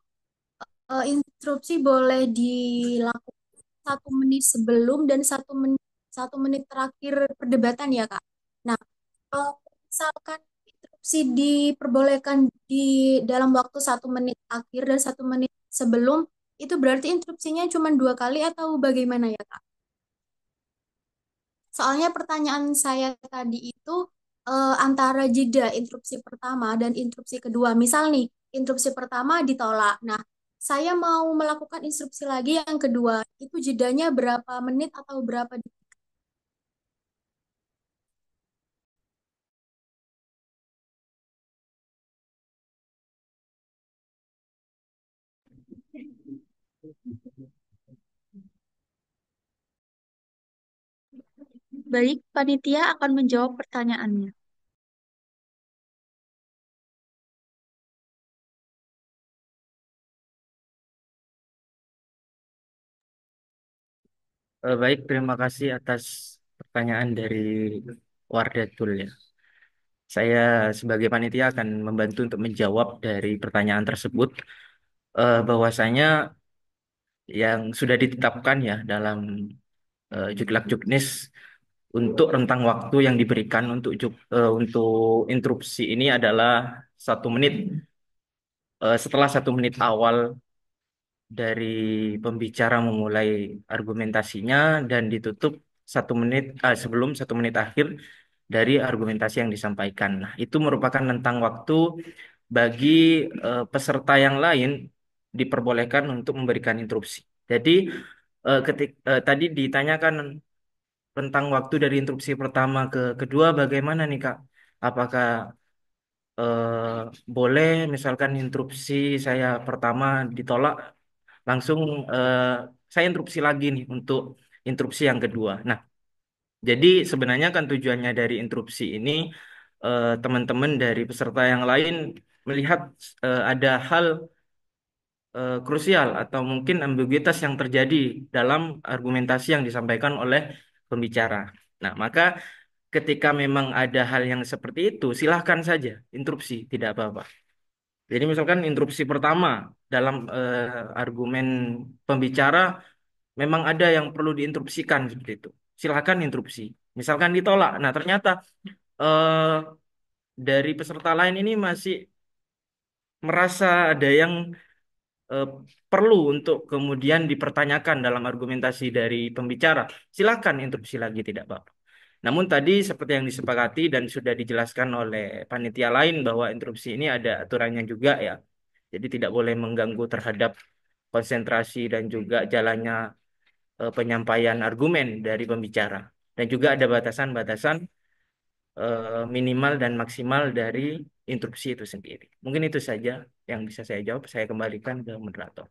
instruksi boleh dilakukan 1 menit sebelum dan 1 menit terakhir perdebatan ya, Kak. Nah, kalau misalkan instruksi diperbolehkan di dalam waktu 1 menit akhir dan 1 menit sebelum, itu berarti instruksinya cuma 2 kali atau bagaimana ya, Kak? Soalnya pertanyaan saya tadi itu antara jeda instruksi pertama dan instruksi kedua. Misal nih, instruksi pertama ditolak. Nah, saya mau melakukan instruksi lagi yang kedua. Itu jedanya berapa menit atau berapa detik? Baik, panitia akan menjawab pertanyaannya. Baik, terima kasih atas pertanyaan dari Wardatul ya. Saya sebagai panitia akan membantu untuk menjawab dari pertanyaan tersebut. Bahwasanya yang sudah ditetapkan ya dalam Juklak Juknis untuk rentang waktu yang diberikan untuk interupsi ini adalah 1 menit. Setelah 1 menit awal dari pembicara memulai argumentasinya dan ditutup 1 menit sebelum 1 menit akhir dari argumentasi yang disampaikan. Nah, itu merupakan rentang waktu bagi peserta yang lain diperbolehkan untuk memberikan interupsi. Jadi tadi ditanyakan rentang waktu dari interupsi pertama ke kedua bagaimana nih Kak? Apakah boleh misalkan interupsi saya pertama ditolak langsung eh, saya interupsi lagi nih untuk interupsi yang kedua. Nah, jadi sebenarnya kan tujuannya dari interupsi ini teman-teman dari peserta yang lain melihat ada hal krusial atau mungkin ambiguitas yang terjadi dalam argumentasi yang disampaikan oleh pembicara. Nah, maka ketika memang ada hal yang seperti itu, silahkan saja interupsi, tidak apa-apa. Jadi misalkan interupsi pertama dalam argumen pembicara memang ada yang perlu diinterupsikan seperti itu. Silahkan interupsi. Misalkan ditolak. Nah, ternyata eh, dari peserta lain ini masih merasa ada yang eh, perlu untuk kemudian dipertanyakan dalam argumentasi dari pembicara. Silahkan interupsi lagi, tidak apa-apa. Namun tadi seperti yang disepakati dan sudah dijelaskan oleh panitia lain bahwa interupsi ini ada aturannya juga ya. Jadi tidak boleh mengganggu terhadap konsentrasi dan juga jalannya penyampaian argumen dari pembicara. Dan juga ada batasan-batasan minimal dan maksimal dari interupsi itu sendiri. Mungkin itu saja yang bisa saya jawab. Saya kembalikan ke moderator.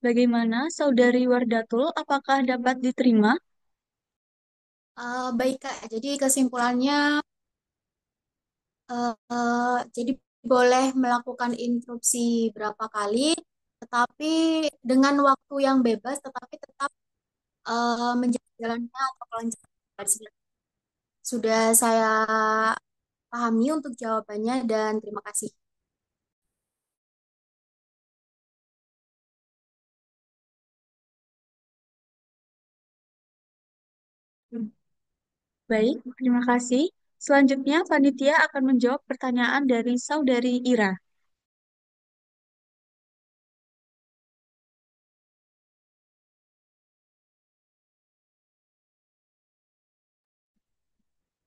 Bagaimana, Saudari Wardatul? Apakah dapat diterima? Baik, Kak. Jadi kesimpulannya, jadi boleh melakukan interupsi berapa kali, tetapi dengan waktu yang bebas, tetapi tetap menjaga jalannya atau kelancaran. Sudah saya pahami untuk jawabannya dan terima kasih. Baik, terima kasih. Selanjutnya, panitia akan menjawab pertanyaan dari Saudari Ira.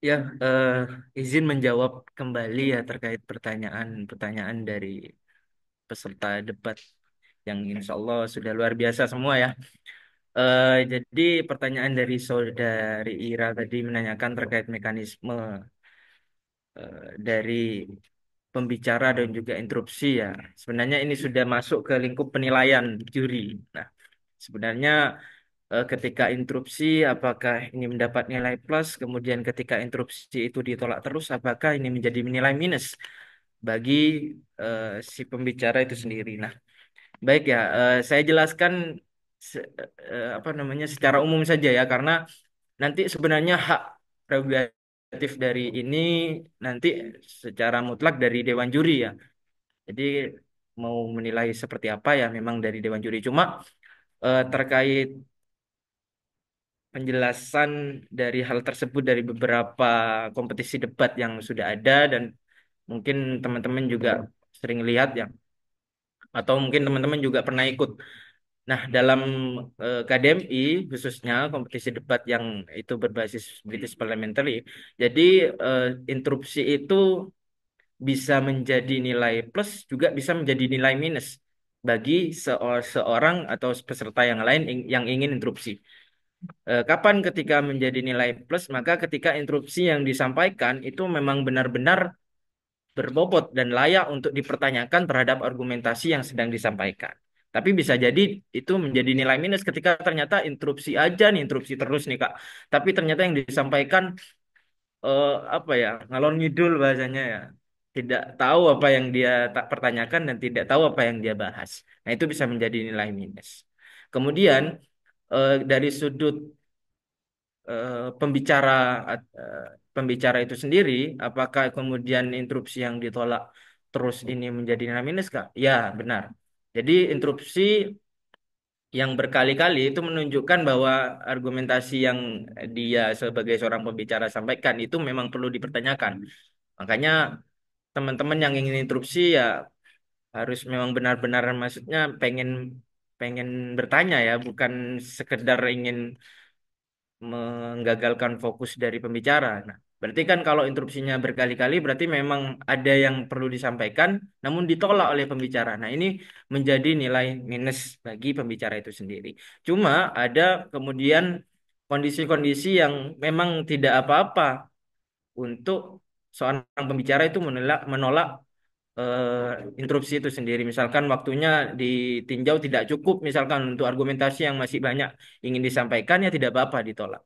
Ya, izin menjawab kembali ya terkait pertanyaan-pertanyaan dari peserta debat yang insya Allah sudah luar biasa semua ya. Jadi pertanyaan dari saudari Ira tadi menanyakan terkait mekanisme dari pembicara dan juga interupsi ya. Sebenarnya ini sudah masuk ke lingkup penilaian juri. Nah, sebenarnya ketika interupsi apakah ini mendapat nilai plus, kemudian ketika interupsi itu ditolak terus, apakah ini menjadi nilai minus bagi si pembicara itu sendiri. Nah, baik ya, saya jelaskan apa namanya secara umum saja ya, karena nanti sebenarnya hak prerogatif dari ini nanti secara mutlak dari Dewan Juri ya. Jadi mau menilai seperti apa ya memang dari Dewan Juri. Cuma terkait penjelasan dari hal tersebut dari beberapa kompetisi debat yang sudah ada dan mungkin teman-teman juga sering lihat ya atau mungkin teman-teman juga pernah ikut. Nah, dalam KDMI khususnya kompetisi debat yang itu berbasis British Parliamentary, jadi interupsi itu bisa menjadi nilai plus juga bisa menjadi nilai minus bagi seorang atau peserta yang lain yang ingin interupsi. Kapan ketika menjadi nilai plus? Maka ketika interupsi yang disampaikan itu memang benar-benar berbobot dan layak untuk dipertanyakan terhadap argumentasi yang sedang disampaikan. Tapi bisa jadi itu menjadi nilai minus ketika ternyata interupsi aja nih, interupsi terus nih Kak. Tapi ternyata yang disampaikan apa ya, ngalor ngidul bahasanya ya, tidak tahu apa yang dia tak pertanyakan dan tidak tahu apa yang dia bahas. Nah, itu bisa menjadi nilai minus. Kemudian dari sudut pembicara eh, pembicara itu sendiri, apakah kemudian interupsi yang ditolak terus ini menjadi nilai minus kah? Ya, benar. Jadi interupsi yang berkali-kali itu menunjukkan bahwa argumentasi yang dia sebagai seorang pembicara sampaikan itu memang perlu dipertanyakan. Makanya teman-teman yang ingin interupsi ya harus memang benar-benar maksudnya pengen pengen bertanya ya, bukan sekedar ingin menggagalkan fokus dari pembicara. Nah, berarti kan kalau interupsinya berkali-kali berarti memang ada yang perlu disampaikan namun ditolak oleh pembicara. Nah, ini menjadi nilai minus bagi pembicara itu sendiri. Cuma ada kemudian kondisi-kondisi yang memang tidak apa-apa untuk seorang pembicara itu menolak interupsi itu sendiri. Misalkan waktunya ditinjau tidak cukup, misalkan untuk argumentasi yang masih banyak ingin disampaikan ya tidak apa-apa ditolak.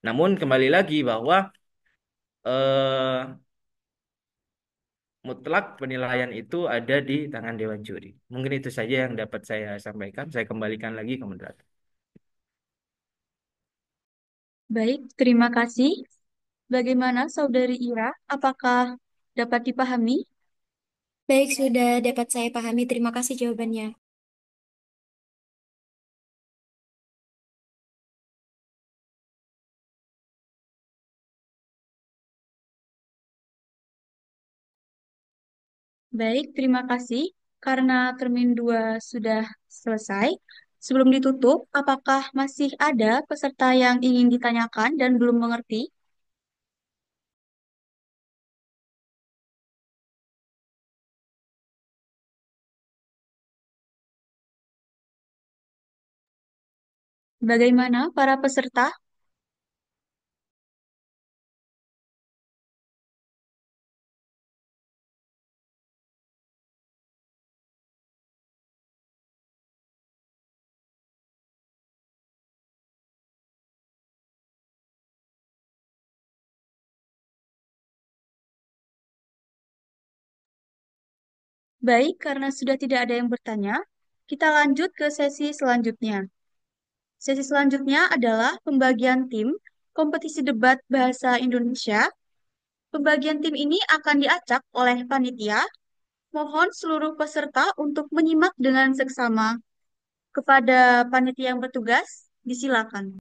Namun kembali lagi bahwa eh, mutlak penilaian itu ada di tangan Dewan Juri. Mungkin itu saja yang dapat saya sampaikan. Saya kembalikan lagi ke moderator. Baik, terima kasih. Bagaimana Saudari Ira? Apakah dapat dipahami? Baik, sudah dapat saya pahami. Terima kasih jawabannya. Baik, terima kasih. Karena termin 2 sudah selesai, sebelum ditutup, apakah masih ada peserta yang ingin ditanyakan dan belum mengerti? Bagaimana para peserta? Baik, karena sudah tidak ada yang bertanya, kita lanjut ke sesi selanjutnya. Sesi selanjutnya adalah pembagian tim kompetisi debat bahasa Indonesia. Pembagian tim ini akan diacak oleh panitia. Mohon seluruh peserta untuk menyimak dengan seksama. Kepada panitia yang bertugas, disilakan.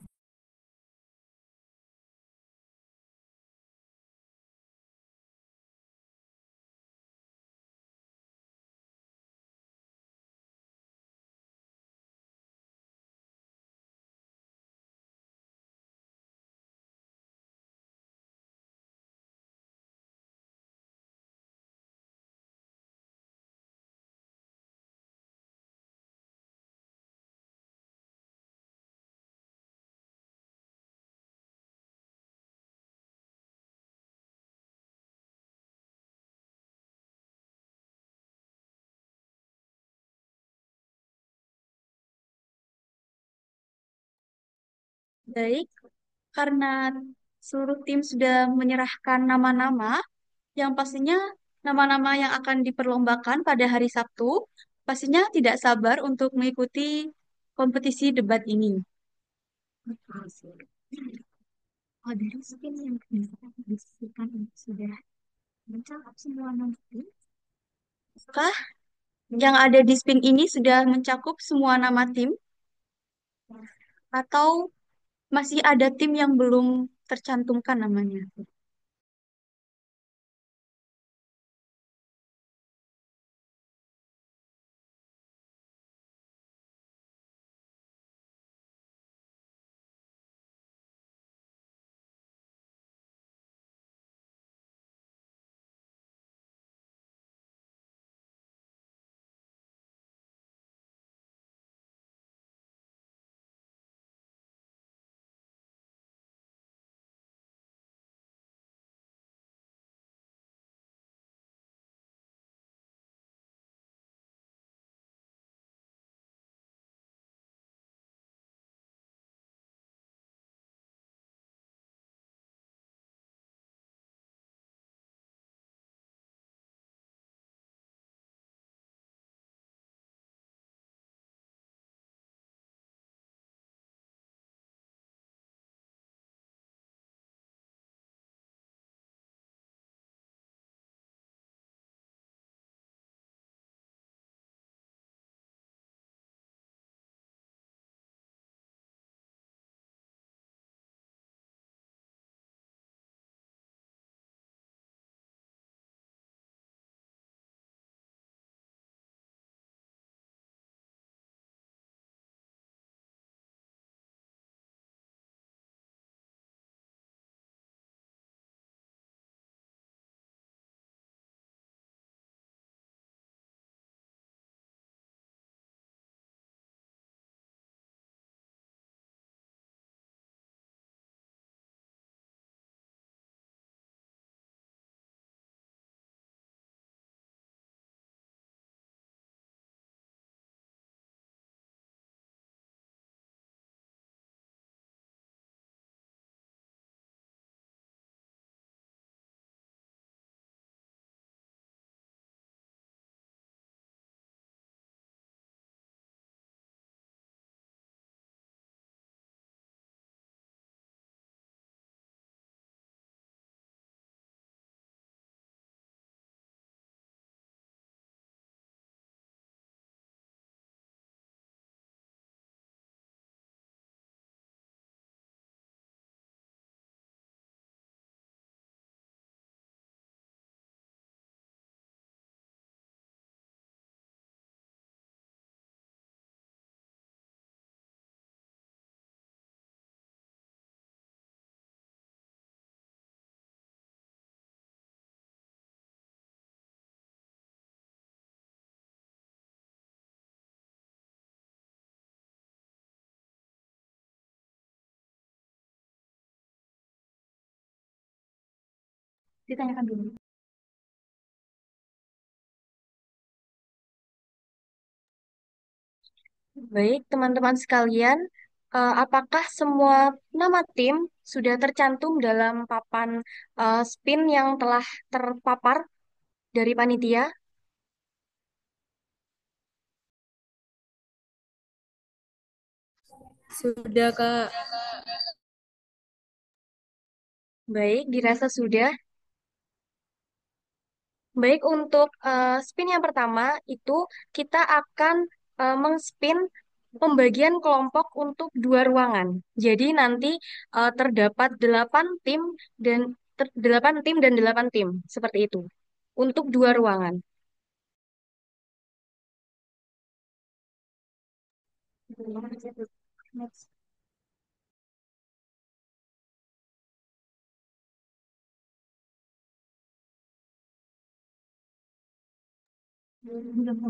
Baik, karena seluruh tim sudah menyerahkan nama-nama, yang pastinya nama-nama yang akan diperlombakan pada hari Sabtu, pastinya tidak sabar untuk mengikuti kompetisi debat ini. Oh, dari spin yang bisa didiskusikan sudah mencakup semua nama tim. Apakah yang ada di spin ini sudah mencakup semua nama tim? Atau masih ada tim yang belum tercantumkan namanya? Ditanyakan dulu. Baik, teman-teman sekalian, apakah semua nama tim sudah tercantum dalam papan spin yang telah terpapar dari panitia? Sudah, Kak. Baik, dirasa sudah. Baik, untuk spin yang pertama itu kita akan mengspin pembagian kelompok untuk dua ruangan. Jadi nanti terdapat 8 tim dan 8 tim dan 8 tim seperti itu untuk dua ruangan.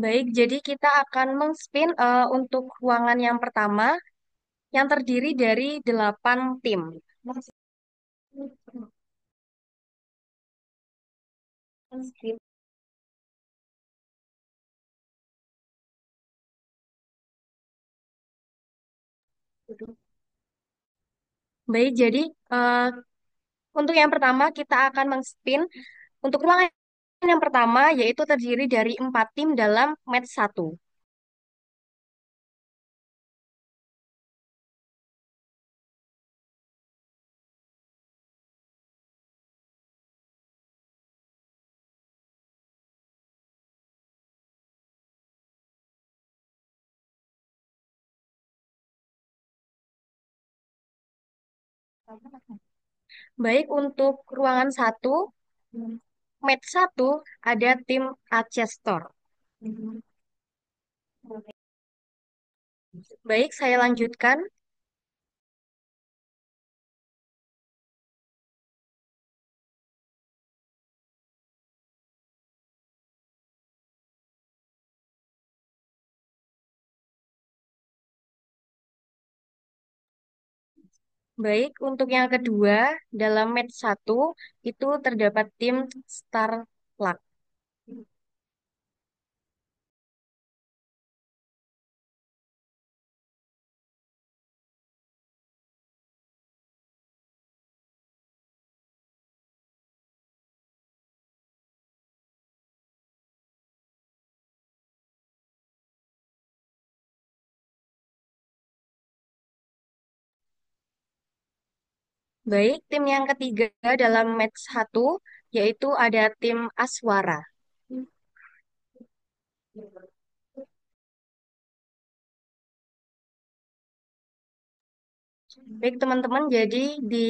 Baik, jadi kita akan mengspin untuk ruangan yang pertama yang terdiri dari 8 tim. Baik, jadi eh, untuk yang pertama kita akan mengspin untuk ruangan yang pertama yaitu terdiri dari 4 tim dalam match satu. Baik, untuk ruangan satu, match satu ada tim Acestor. Baik, saya lanjutkan. Baik, untuk yang kedua, dalam match satu itu terdapat tim Starluck. Baik, tim yang ketiga dalam match satu yaitu ada tim Aswara. Baik, teman-teman, jadi di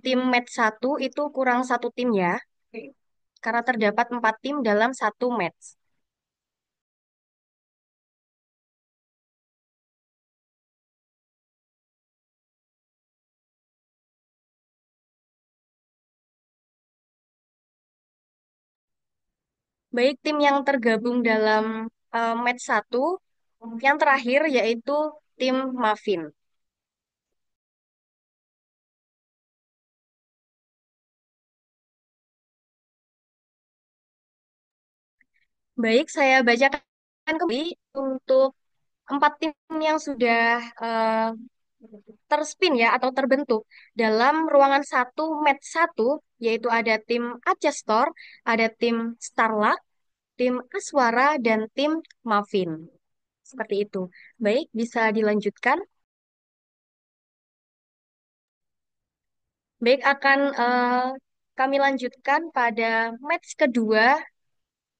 tim match satu itu kurang satu tim ya, karena terdapat 4 tim dalam satu match. Baik, tim yang tergabung dalam match satu, yang terakhir yaitu tim Muffin. Baik, saya bacakan kembali untuk 4 tim yang sudah terspin ya atau terbentuk dalam ruangan satu match satu, yaitu ada tim Acestor, ada tim Starluck, tim Aswara, dan tim Muffin. Seperti itu. Baik, bisa dilanjutkan. Baik, akan kami lanjutkan pada match kedua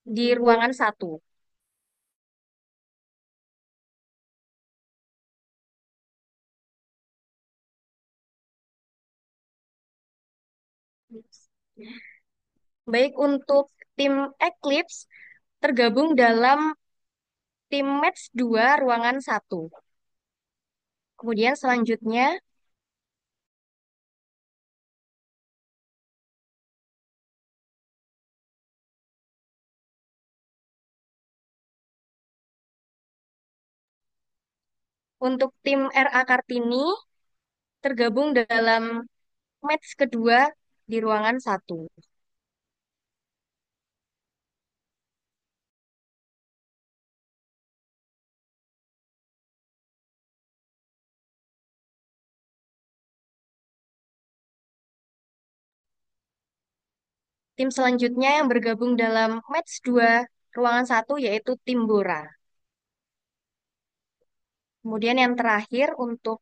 di ruangan satu. Baik, untuk tim Eclipse tergabung dalam tim match 2 ruangan satu. Kemudian selanjutnya untuk tim RA Kartini tergabung dalam match kedua di ruangan satu. Tim selanjutnya yang bergabung dalam match 2 ruangan satu yaitu tim Bora. Kemudian yang terakhir untuk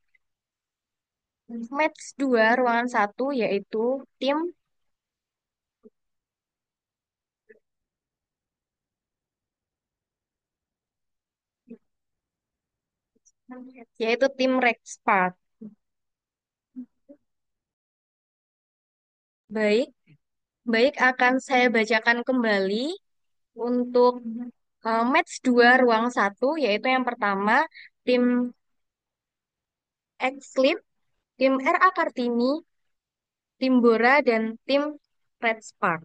match 2 ruangan satu yaitu tim tim Rex Park. Baik, baik akan saya bacakan kembali untuk match 2 ruang satu yaitu yang pertama tim X-Clip, tim RA Kartini, tim Bora, dan tim Red Spark.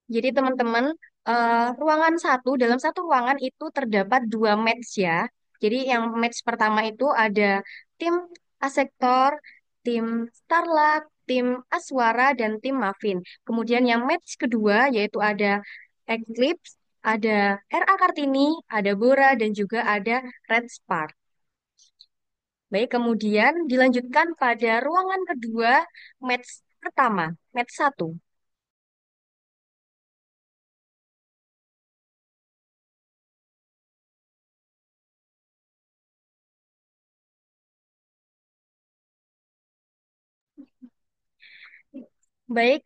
Jadi teman-teman, ruangan satu, dalam satu ruangan itu terdapat dua match ya. Jadi yang match pertama itu ada tim Asektor, tim Starluck, tim Aswara, dan tim Mavin. Kemudian yang match kedua yaitu ada Eclipse, ada RA Kartini, ada Bora, dan juga ada Red Spark. Baik, kemudian dilanjutkan pada ruangan kedua, match pertama, match satu. Baik,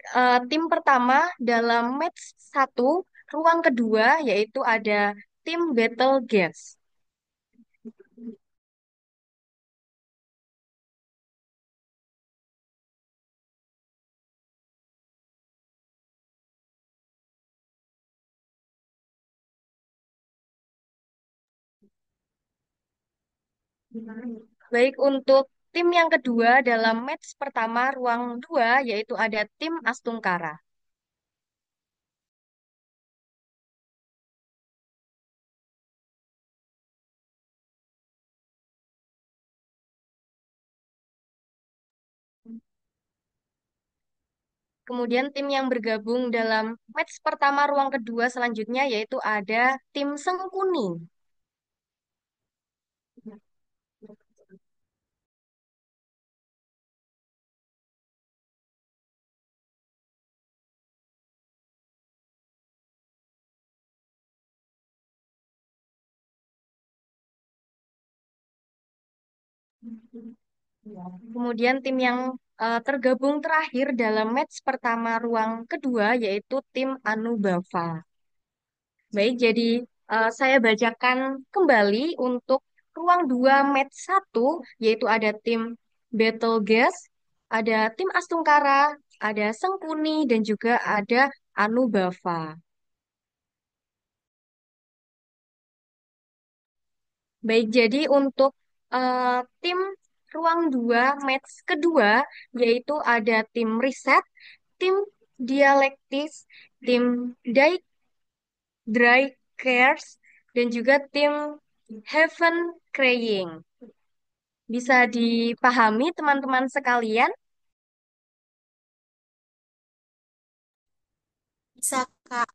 tim pertama dalam match satu, ruang kedua, yaitu ada tim Battle Gas. Baik, untuk tim yang kedua dalam match pertama, ruang dua, yaitu ada tim Astungkara. Kemudian tim yang bergabung dalam match pertama, ruang kedua selanjutnya, yaitu ada tim Sengkuni. Kemudian tim yang tergabung terakhir dalam match pertama ruang kedua yaitu tim Anubava. Baik, jadi saya bacakan kembali untuk ruang 2 match satu yaitu ada tim Battle Gas, ada tim Astungkara, ada Sengkuni, dan juga ada Anubava. Baik, jadi untuk tim ruang 2 match kedua yaitu ada tim Reset, tim Dialektis, tim Dry Cares, dan juga tim Heaven Crying. Bisa dipahami teman-teman sekalian? Bisa, Kak.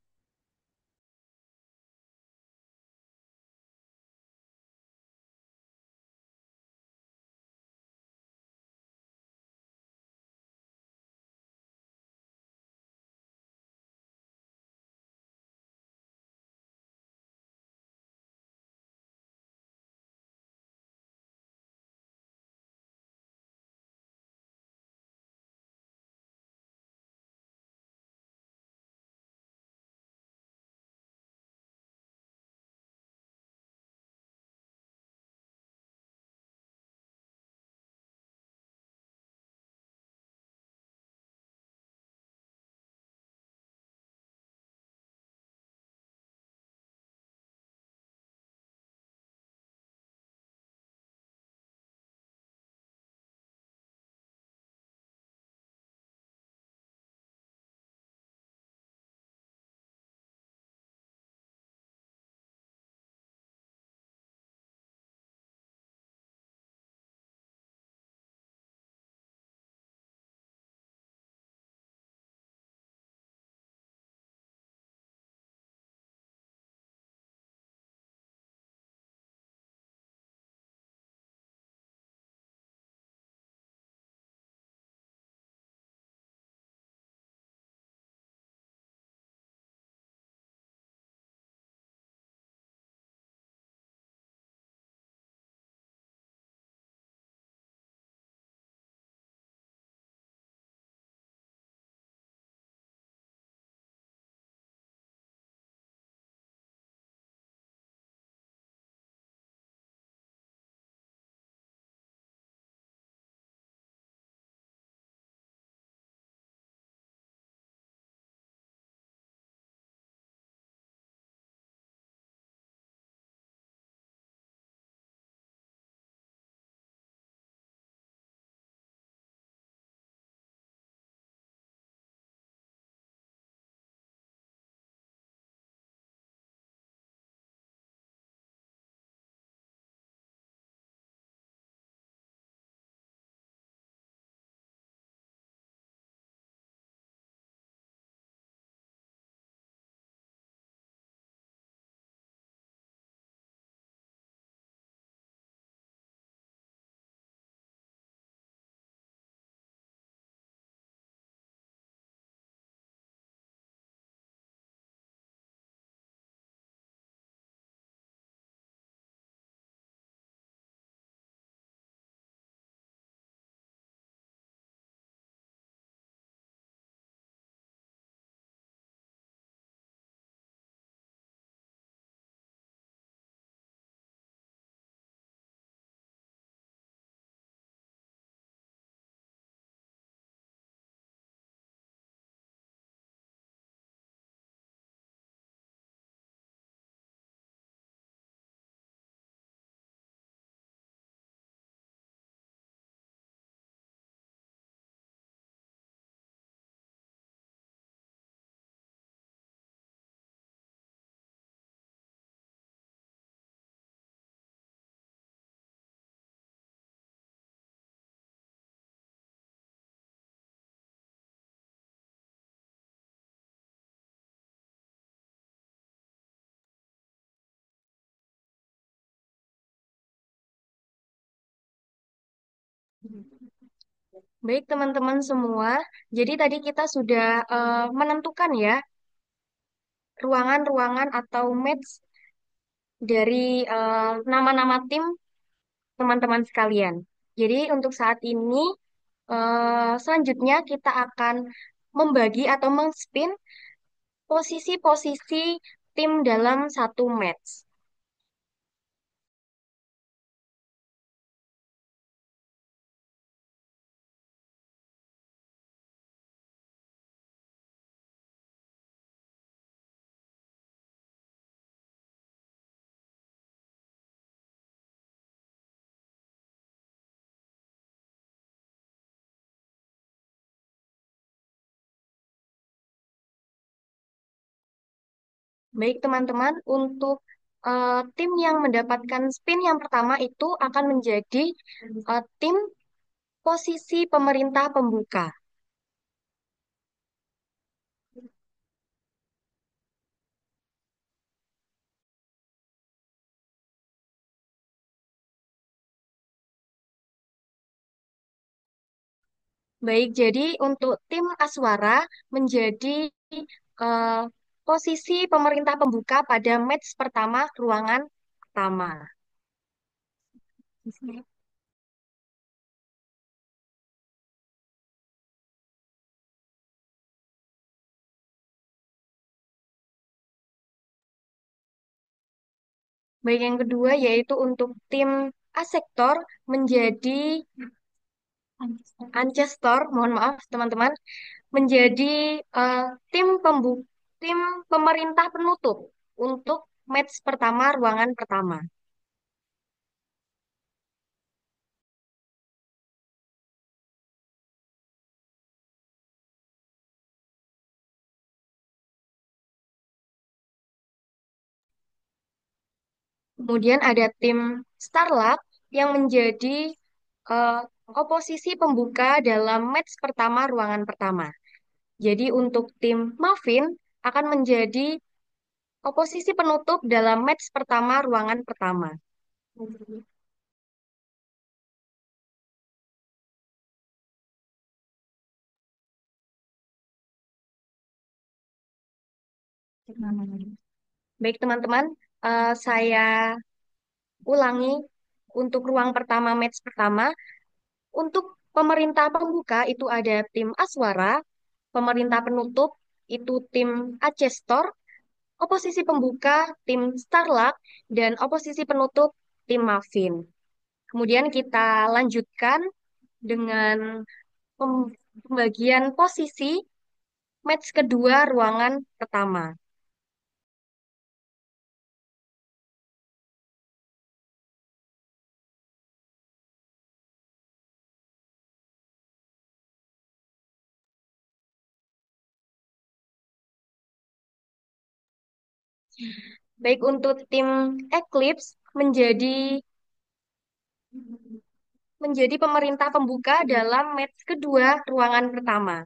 Baik teman-teman semua, jadi tadi kita sudah menentukan ya ruangan-ruangan atau match dari nama-nama tim teman-teman sekalian. Jadi untuk saat ini selanjutnya kita akan membagi atau mengspin posisi-posisi tim dalam satu match. Baik teman-teman, untuk tim yang mendapatkan spin yang pertama itu akan menjadi tim posisi pemerintah pembuka. Baik, jadi untuk tim Aswara menjadi eh, posisi pemerintah pembuka pada match pertama ruangan pertama. Baik, yang kedua yaitu untuk tim A sektor menjadi Ancestor, mohon maaf teman-teman, menjadi eh, tim pemerintah penutup untuk match pertama ruangan pertama. Kemudian ada tim Starlab yang menjadi eh, oposisi pembuka dalam match pertama ruangan pertama. Jadi untuk tim Muffin akan menjadi oposisi penutup dalam match pertama ruangan pertama. Baik teman-teman, saya ulangi untuk ruang pertama match pertama. Untuk pemerintah pembuka itu ada tim Aswara, pemerintah penutup itu tim Acestor, oposisi pembuka tim Starluck, dan oposisi penutup tim Muffin. Kemudian kita lanjutkan dengan pembagian posisi match kedua ruangan pertama. Baik untuk tim Eclipse menjadi pemerintah pembuka dalam match kedua ruangan pertama.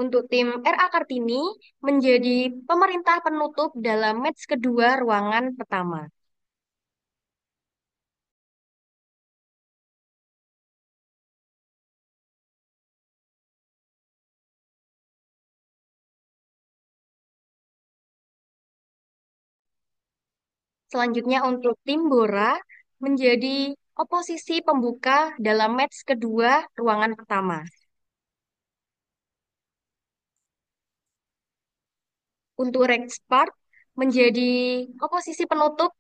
Untuk tim RA Kartini menjadi pemerintah penutup dalam match kedua ruangan pertama. Selanjutnya untuk tim Bora menjadi oposisi pembuka dalam match kedua ruangan pertama. Untuk Rexpart menjadi oposisi penutup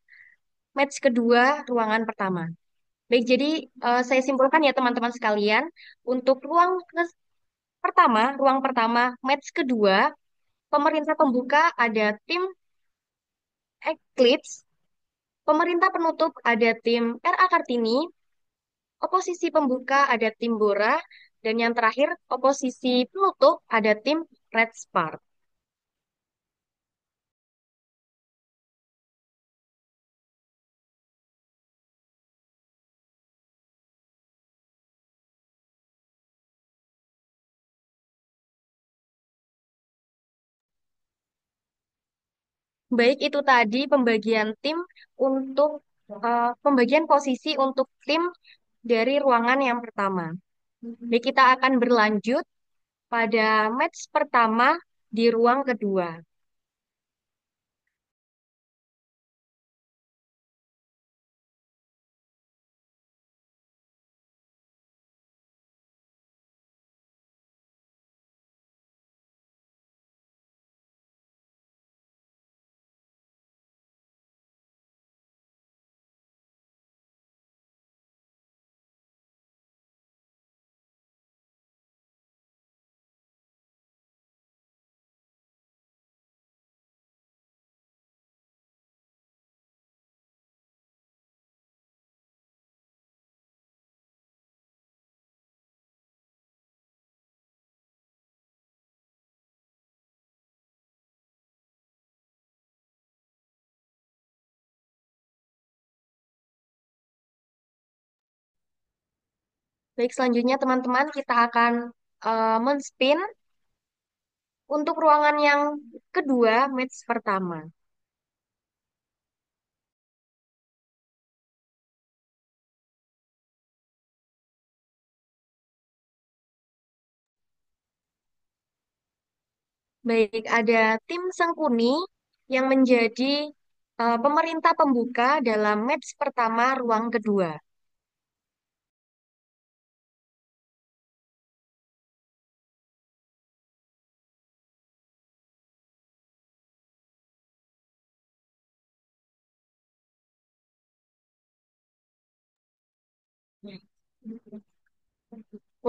match kedua ruangan pertama. Baik, jadi saya simpulkan ya teman-teman sekalian, untuk ruang pertama, match kedua, pemerintah pembuka ada tim Eclipse, pemerintah penutup ada tim RA Kartini, oposisi pembuka ada tim Bora, dan yang terakhir oposisi penutup ada tim Red Spark. Baik, itu tadi pembagian tim untuk pembagian posisi untuk tim dari ruangan yang pertama. Baik, kita akan berlanjut pada match pertama di ruang kedua. Baik, selanjutnya teman-teman kita akan men-spin untuk ruangan yang kedua, match pertama. Baik, ada tim Sangkuni yang menjadi pemerintah pembuka dalam match pertama ruang kedua.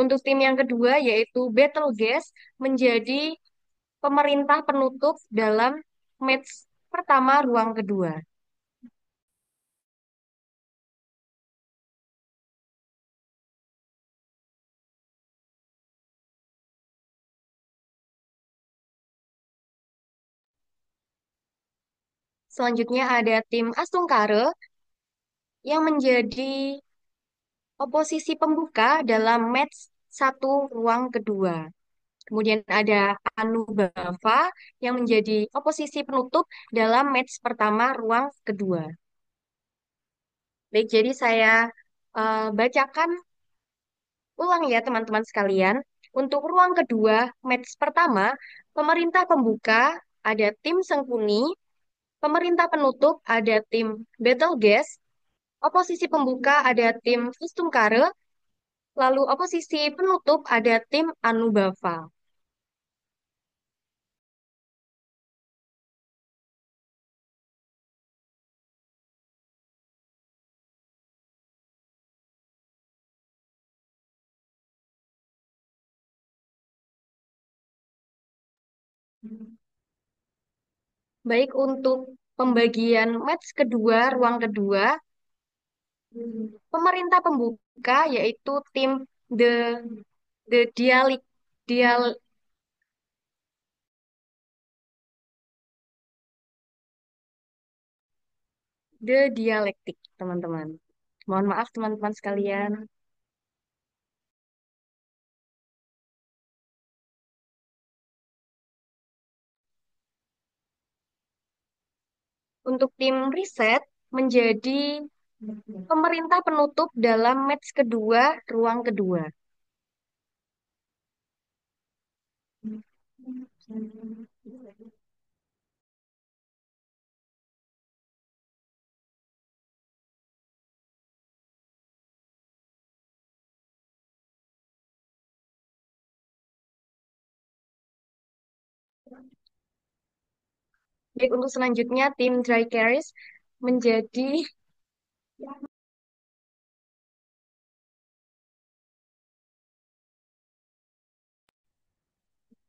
Untuk tim yang kedua yaitu Betelgeuse menjadi pemerintah penutup dalam match pertama ruang kedua. Selanjutnya ada tim Astung Kare yang menjadi oposisi pembuka dalam match satu ruang kedua. Kemudian ada Anubava yang menjadi oposisi penutup dalam match pertama ruang kedua. Baik, jadi saya bacakan ulang ya teman-teman sekalian. Untuk ruang kedua, match pertama, pemerintah pembuka ada tim Sengkuni, pemerintah penutup ada tim Betelgeuse, oposisi pembuka ada tim Fustungkare, lalu oposisi penutup ada tim Anubava. Baik, untuk pembagian match kedua, ruang kedua, pemerintah pembuka yaitu tim The The Dialik Dial The Dialektik, teman-teman. Mohon maaf teman-teman sekalian. Untuk tim riset menjadi pemerintah penutup dalam match kedua, ruang kedua. Baik, untuk selanjutnya tim Dry Carriers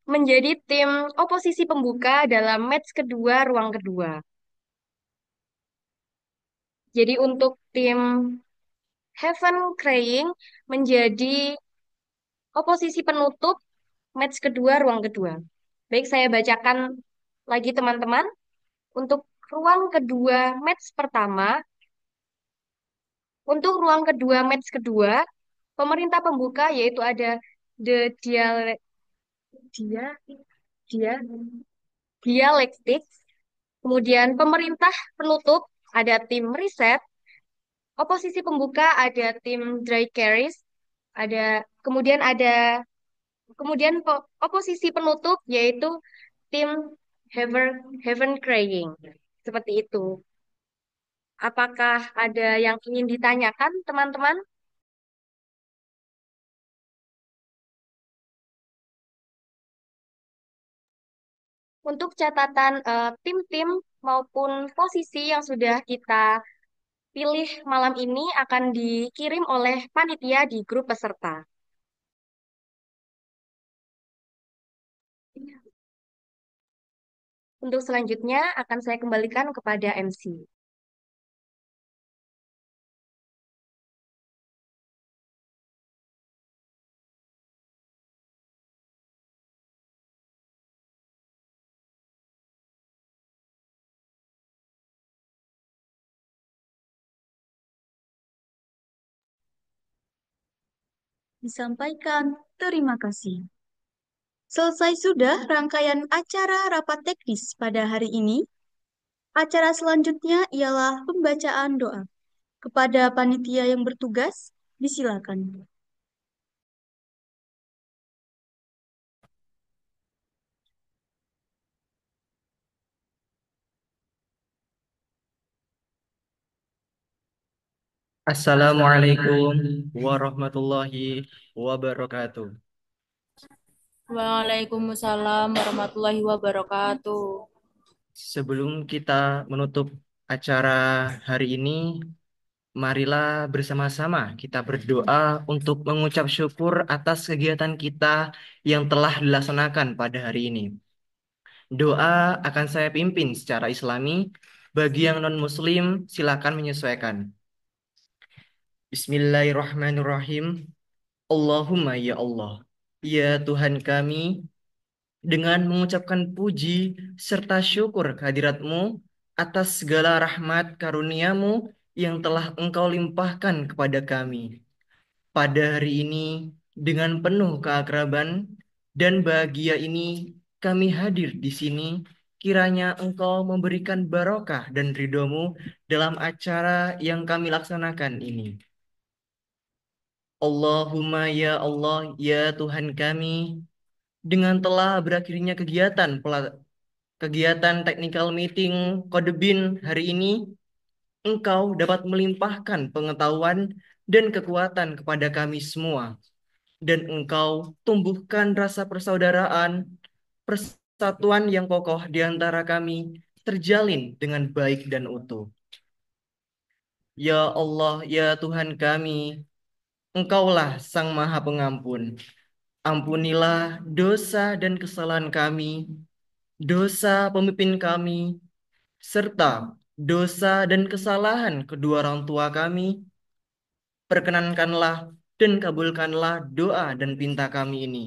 menjadi tim oposisi pembuka dalam match kedua, ruang kedua. Jadi untuk tim Heaven Crying menjadi oposisi penutup match kedua, ruang kedua. Baik, saya bacakan lagi teman-teman. Untuk ruang kedua, match pertama. Untuk ruang kedua, match kedua, pemerintah pembuka yaitu ada The Dia, Dia, Dia, Dialektik. Kemudian pemerintah penutup ada tim riset, oposisi pembuka ada tim dry carries, ada kemudian oposisi penutup yaitu tim Heaven Heaven Crying. Seperti itu. Apakah ada yang ingin ditanyakan, teman-teman? Untuk catatan tim-tim maupun posisi yang sudah kita pilih malam ini akan dikirim oleh panitia di grup peserta. Untuk selanjutnya akan saya kembalikan kepada MC. Disampaikan, terima kasih. Selesai sudah rangkaian acara rapat teknis pada hari ini. Acara selanjutnya ialah pembacaan doa. Kepada panitia yang bertugas, disilakan. Assalamualaikum warahmatullahi wabarakatuh. Waalaikumsalam warahmatullahi wabarakatuh. Sebelum kita menutup acara hari ini, marilah bersama-sama kita berdoa untuk mengucap syukur atas kegiatan kita yang telah dilaksanakan pada hari ini. Doa akan saya pimpin secara Islami. Bagi yang non-Muslim, silakan menyesuaikan. Bismillahirrahmanirrahim. Allahumma ya Allah, ya Tuhan kami, dengan mengucapkan puji serta syukur kehadirat-Mu atas segala rahmat karunia-Mu yang telah Engkau limpahkan kepada kami. Pada hari ini, dengan penuh keakraban dan bahagia ini, kami hadir di sini. Kiranya Engkau memberikan barokah dan ridho-Mu dalam acara yang kami laksanakan ini. Allahumma ya Allah, ya Tuhan kami, dengan telah berakhirnya kegiatan technical meeting Kodebin hari ini, Engkau dapat melimpahkan pengetahuan dan kekuatan kepada kami semua. Dan Engkau tumbuhkan rasa persaudaraan, persatuan yang kokoh di antara kami, terjalin dengan baik dan utuh. Ya Allah, ya Tuhan kami, Engkaulah Sang Maha Pengampun. Ampunilah dosa dan kesalahan kami, dosa pemimpin kami, serta dosa dan kesalahan kedua orang tua kami. Perkenankanlah dan kabulkanlah doa dan pinta kami ini.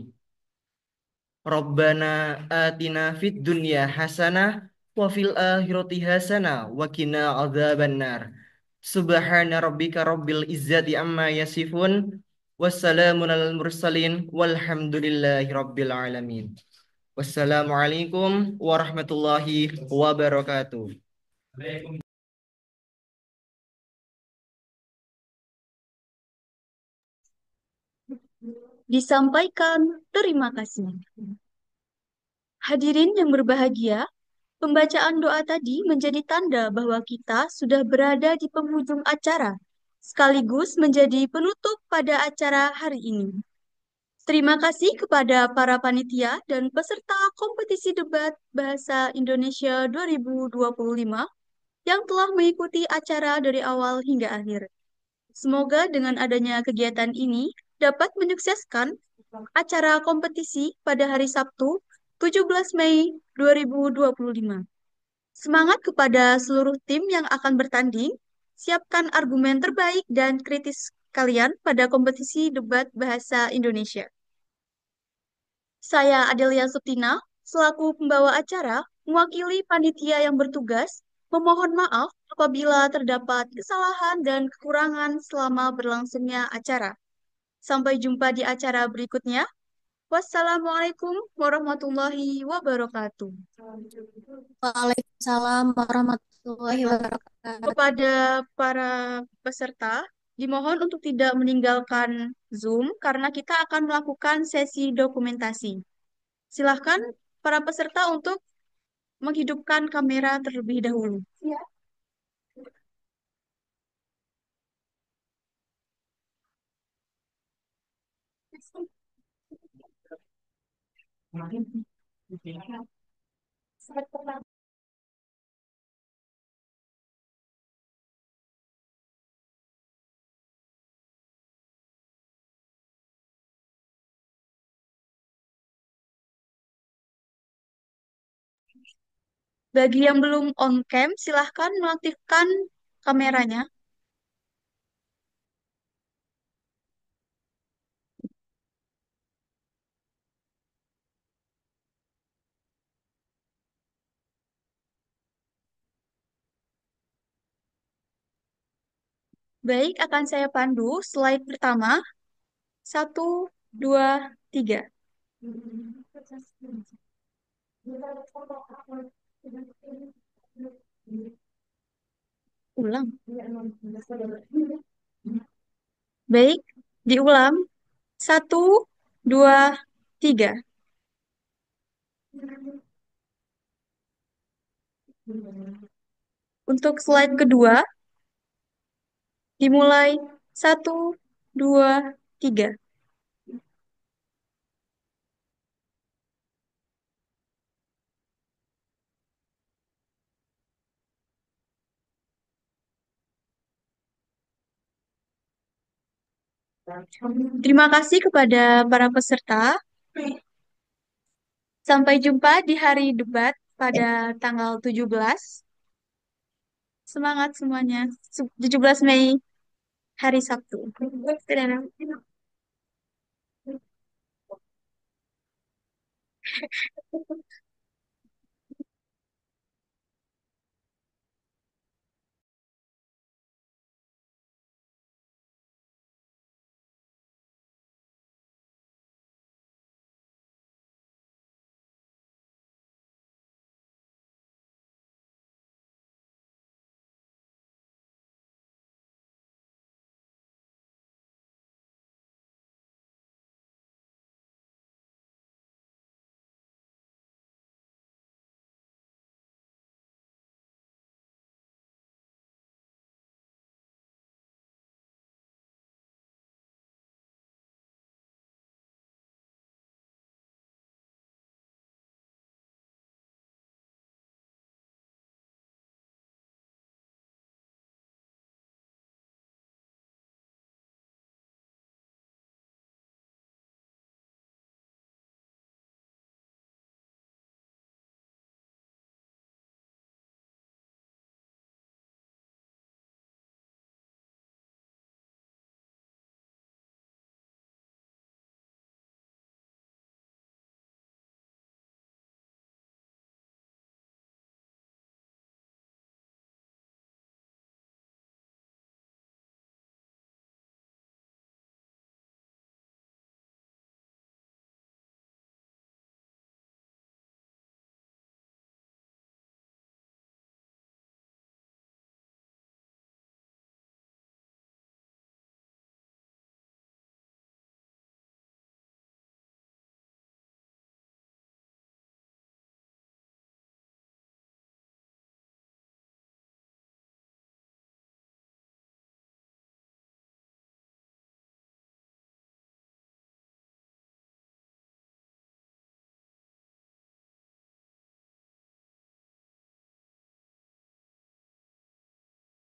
Rabbana atina fid dunya hasanah wa fil akhirati hasanah wa qina adzabannar. Subhana rabbika rabbil izzati amma yasifun. Wassalamun alal mursalin walhamdulillahi rabbil alamin. Wassalamualaikum warahmatullahi wabarakatuh. Disampaikan, terima kasih. Hadirin yang berbahagia, pembacaan doa tadi menjadi tanda bahwa kita sudah berada di penghujung acara, sekaligus menjadi penutup pada acara hari ini. Terima kasih kepada para panitia dan peserta kompetisi debat Bahasa Indonesia 2025 yang telah mengikuti acara dari awal hingga akhir. Semoga dengan adanya kegiatan ini dapat menyukseskan acara kompetisi pada hari Sabtu 17 Mei 2025. Semangat kepada seluruh tim yang akan bertanding. Siapkan argumen terbaik dan kritis kalian pada kompetisi debat bahasa Indonesia. Saya Adelia Septina, selaku pembawa acara, mewakili panitia yang bertugas, memohon maaf apabila terdapat kesalahan dan kekurangan selama berlangsungnya acara. Sampai jumpa di acara berikutnya. Wassalamualaikum warahmatullahi wabarakatuh. Waalaikumsalam warahmatullahi wabarakatuh. Kepada para peserta, dimohon untuk tidak meninggalkan Zoom karena kita akan melakukan sesi dokumentasi. Silahkan para peserta untuk menghidupkan kamera terlebih dahulu. Bagi yang belum on cam, silahkan mengaktifkan kameranya. Baik, akan saya pandu slide pertama. Satu, dua, tiga. Ulang. Baik, diulang. Satu, dua, tiga. Untuk slide kedua, dimulai. Satu, dua, tiga. Terima kasih kepada para peserta. Sampai jumpa di hari debat pada tanggal 17. Semangat semuanya. 17 Mei, hari Sabtu.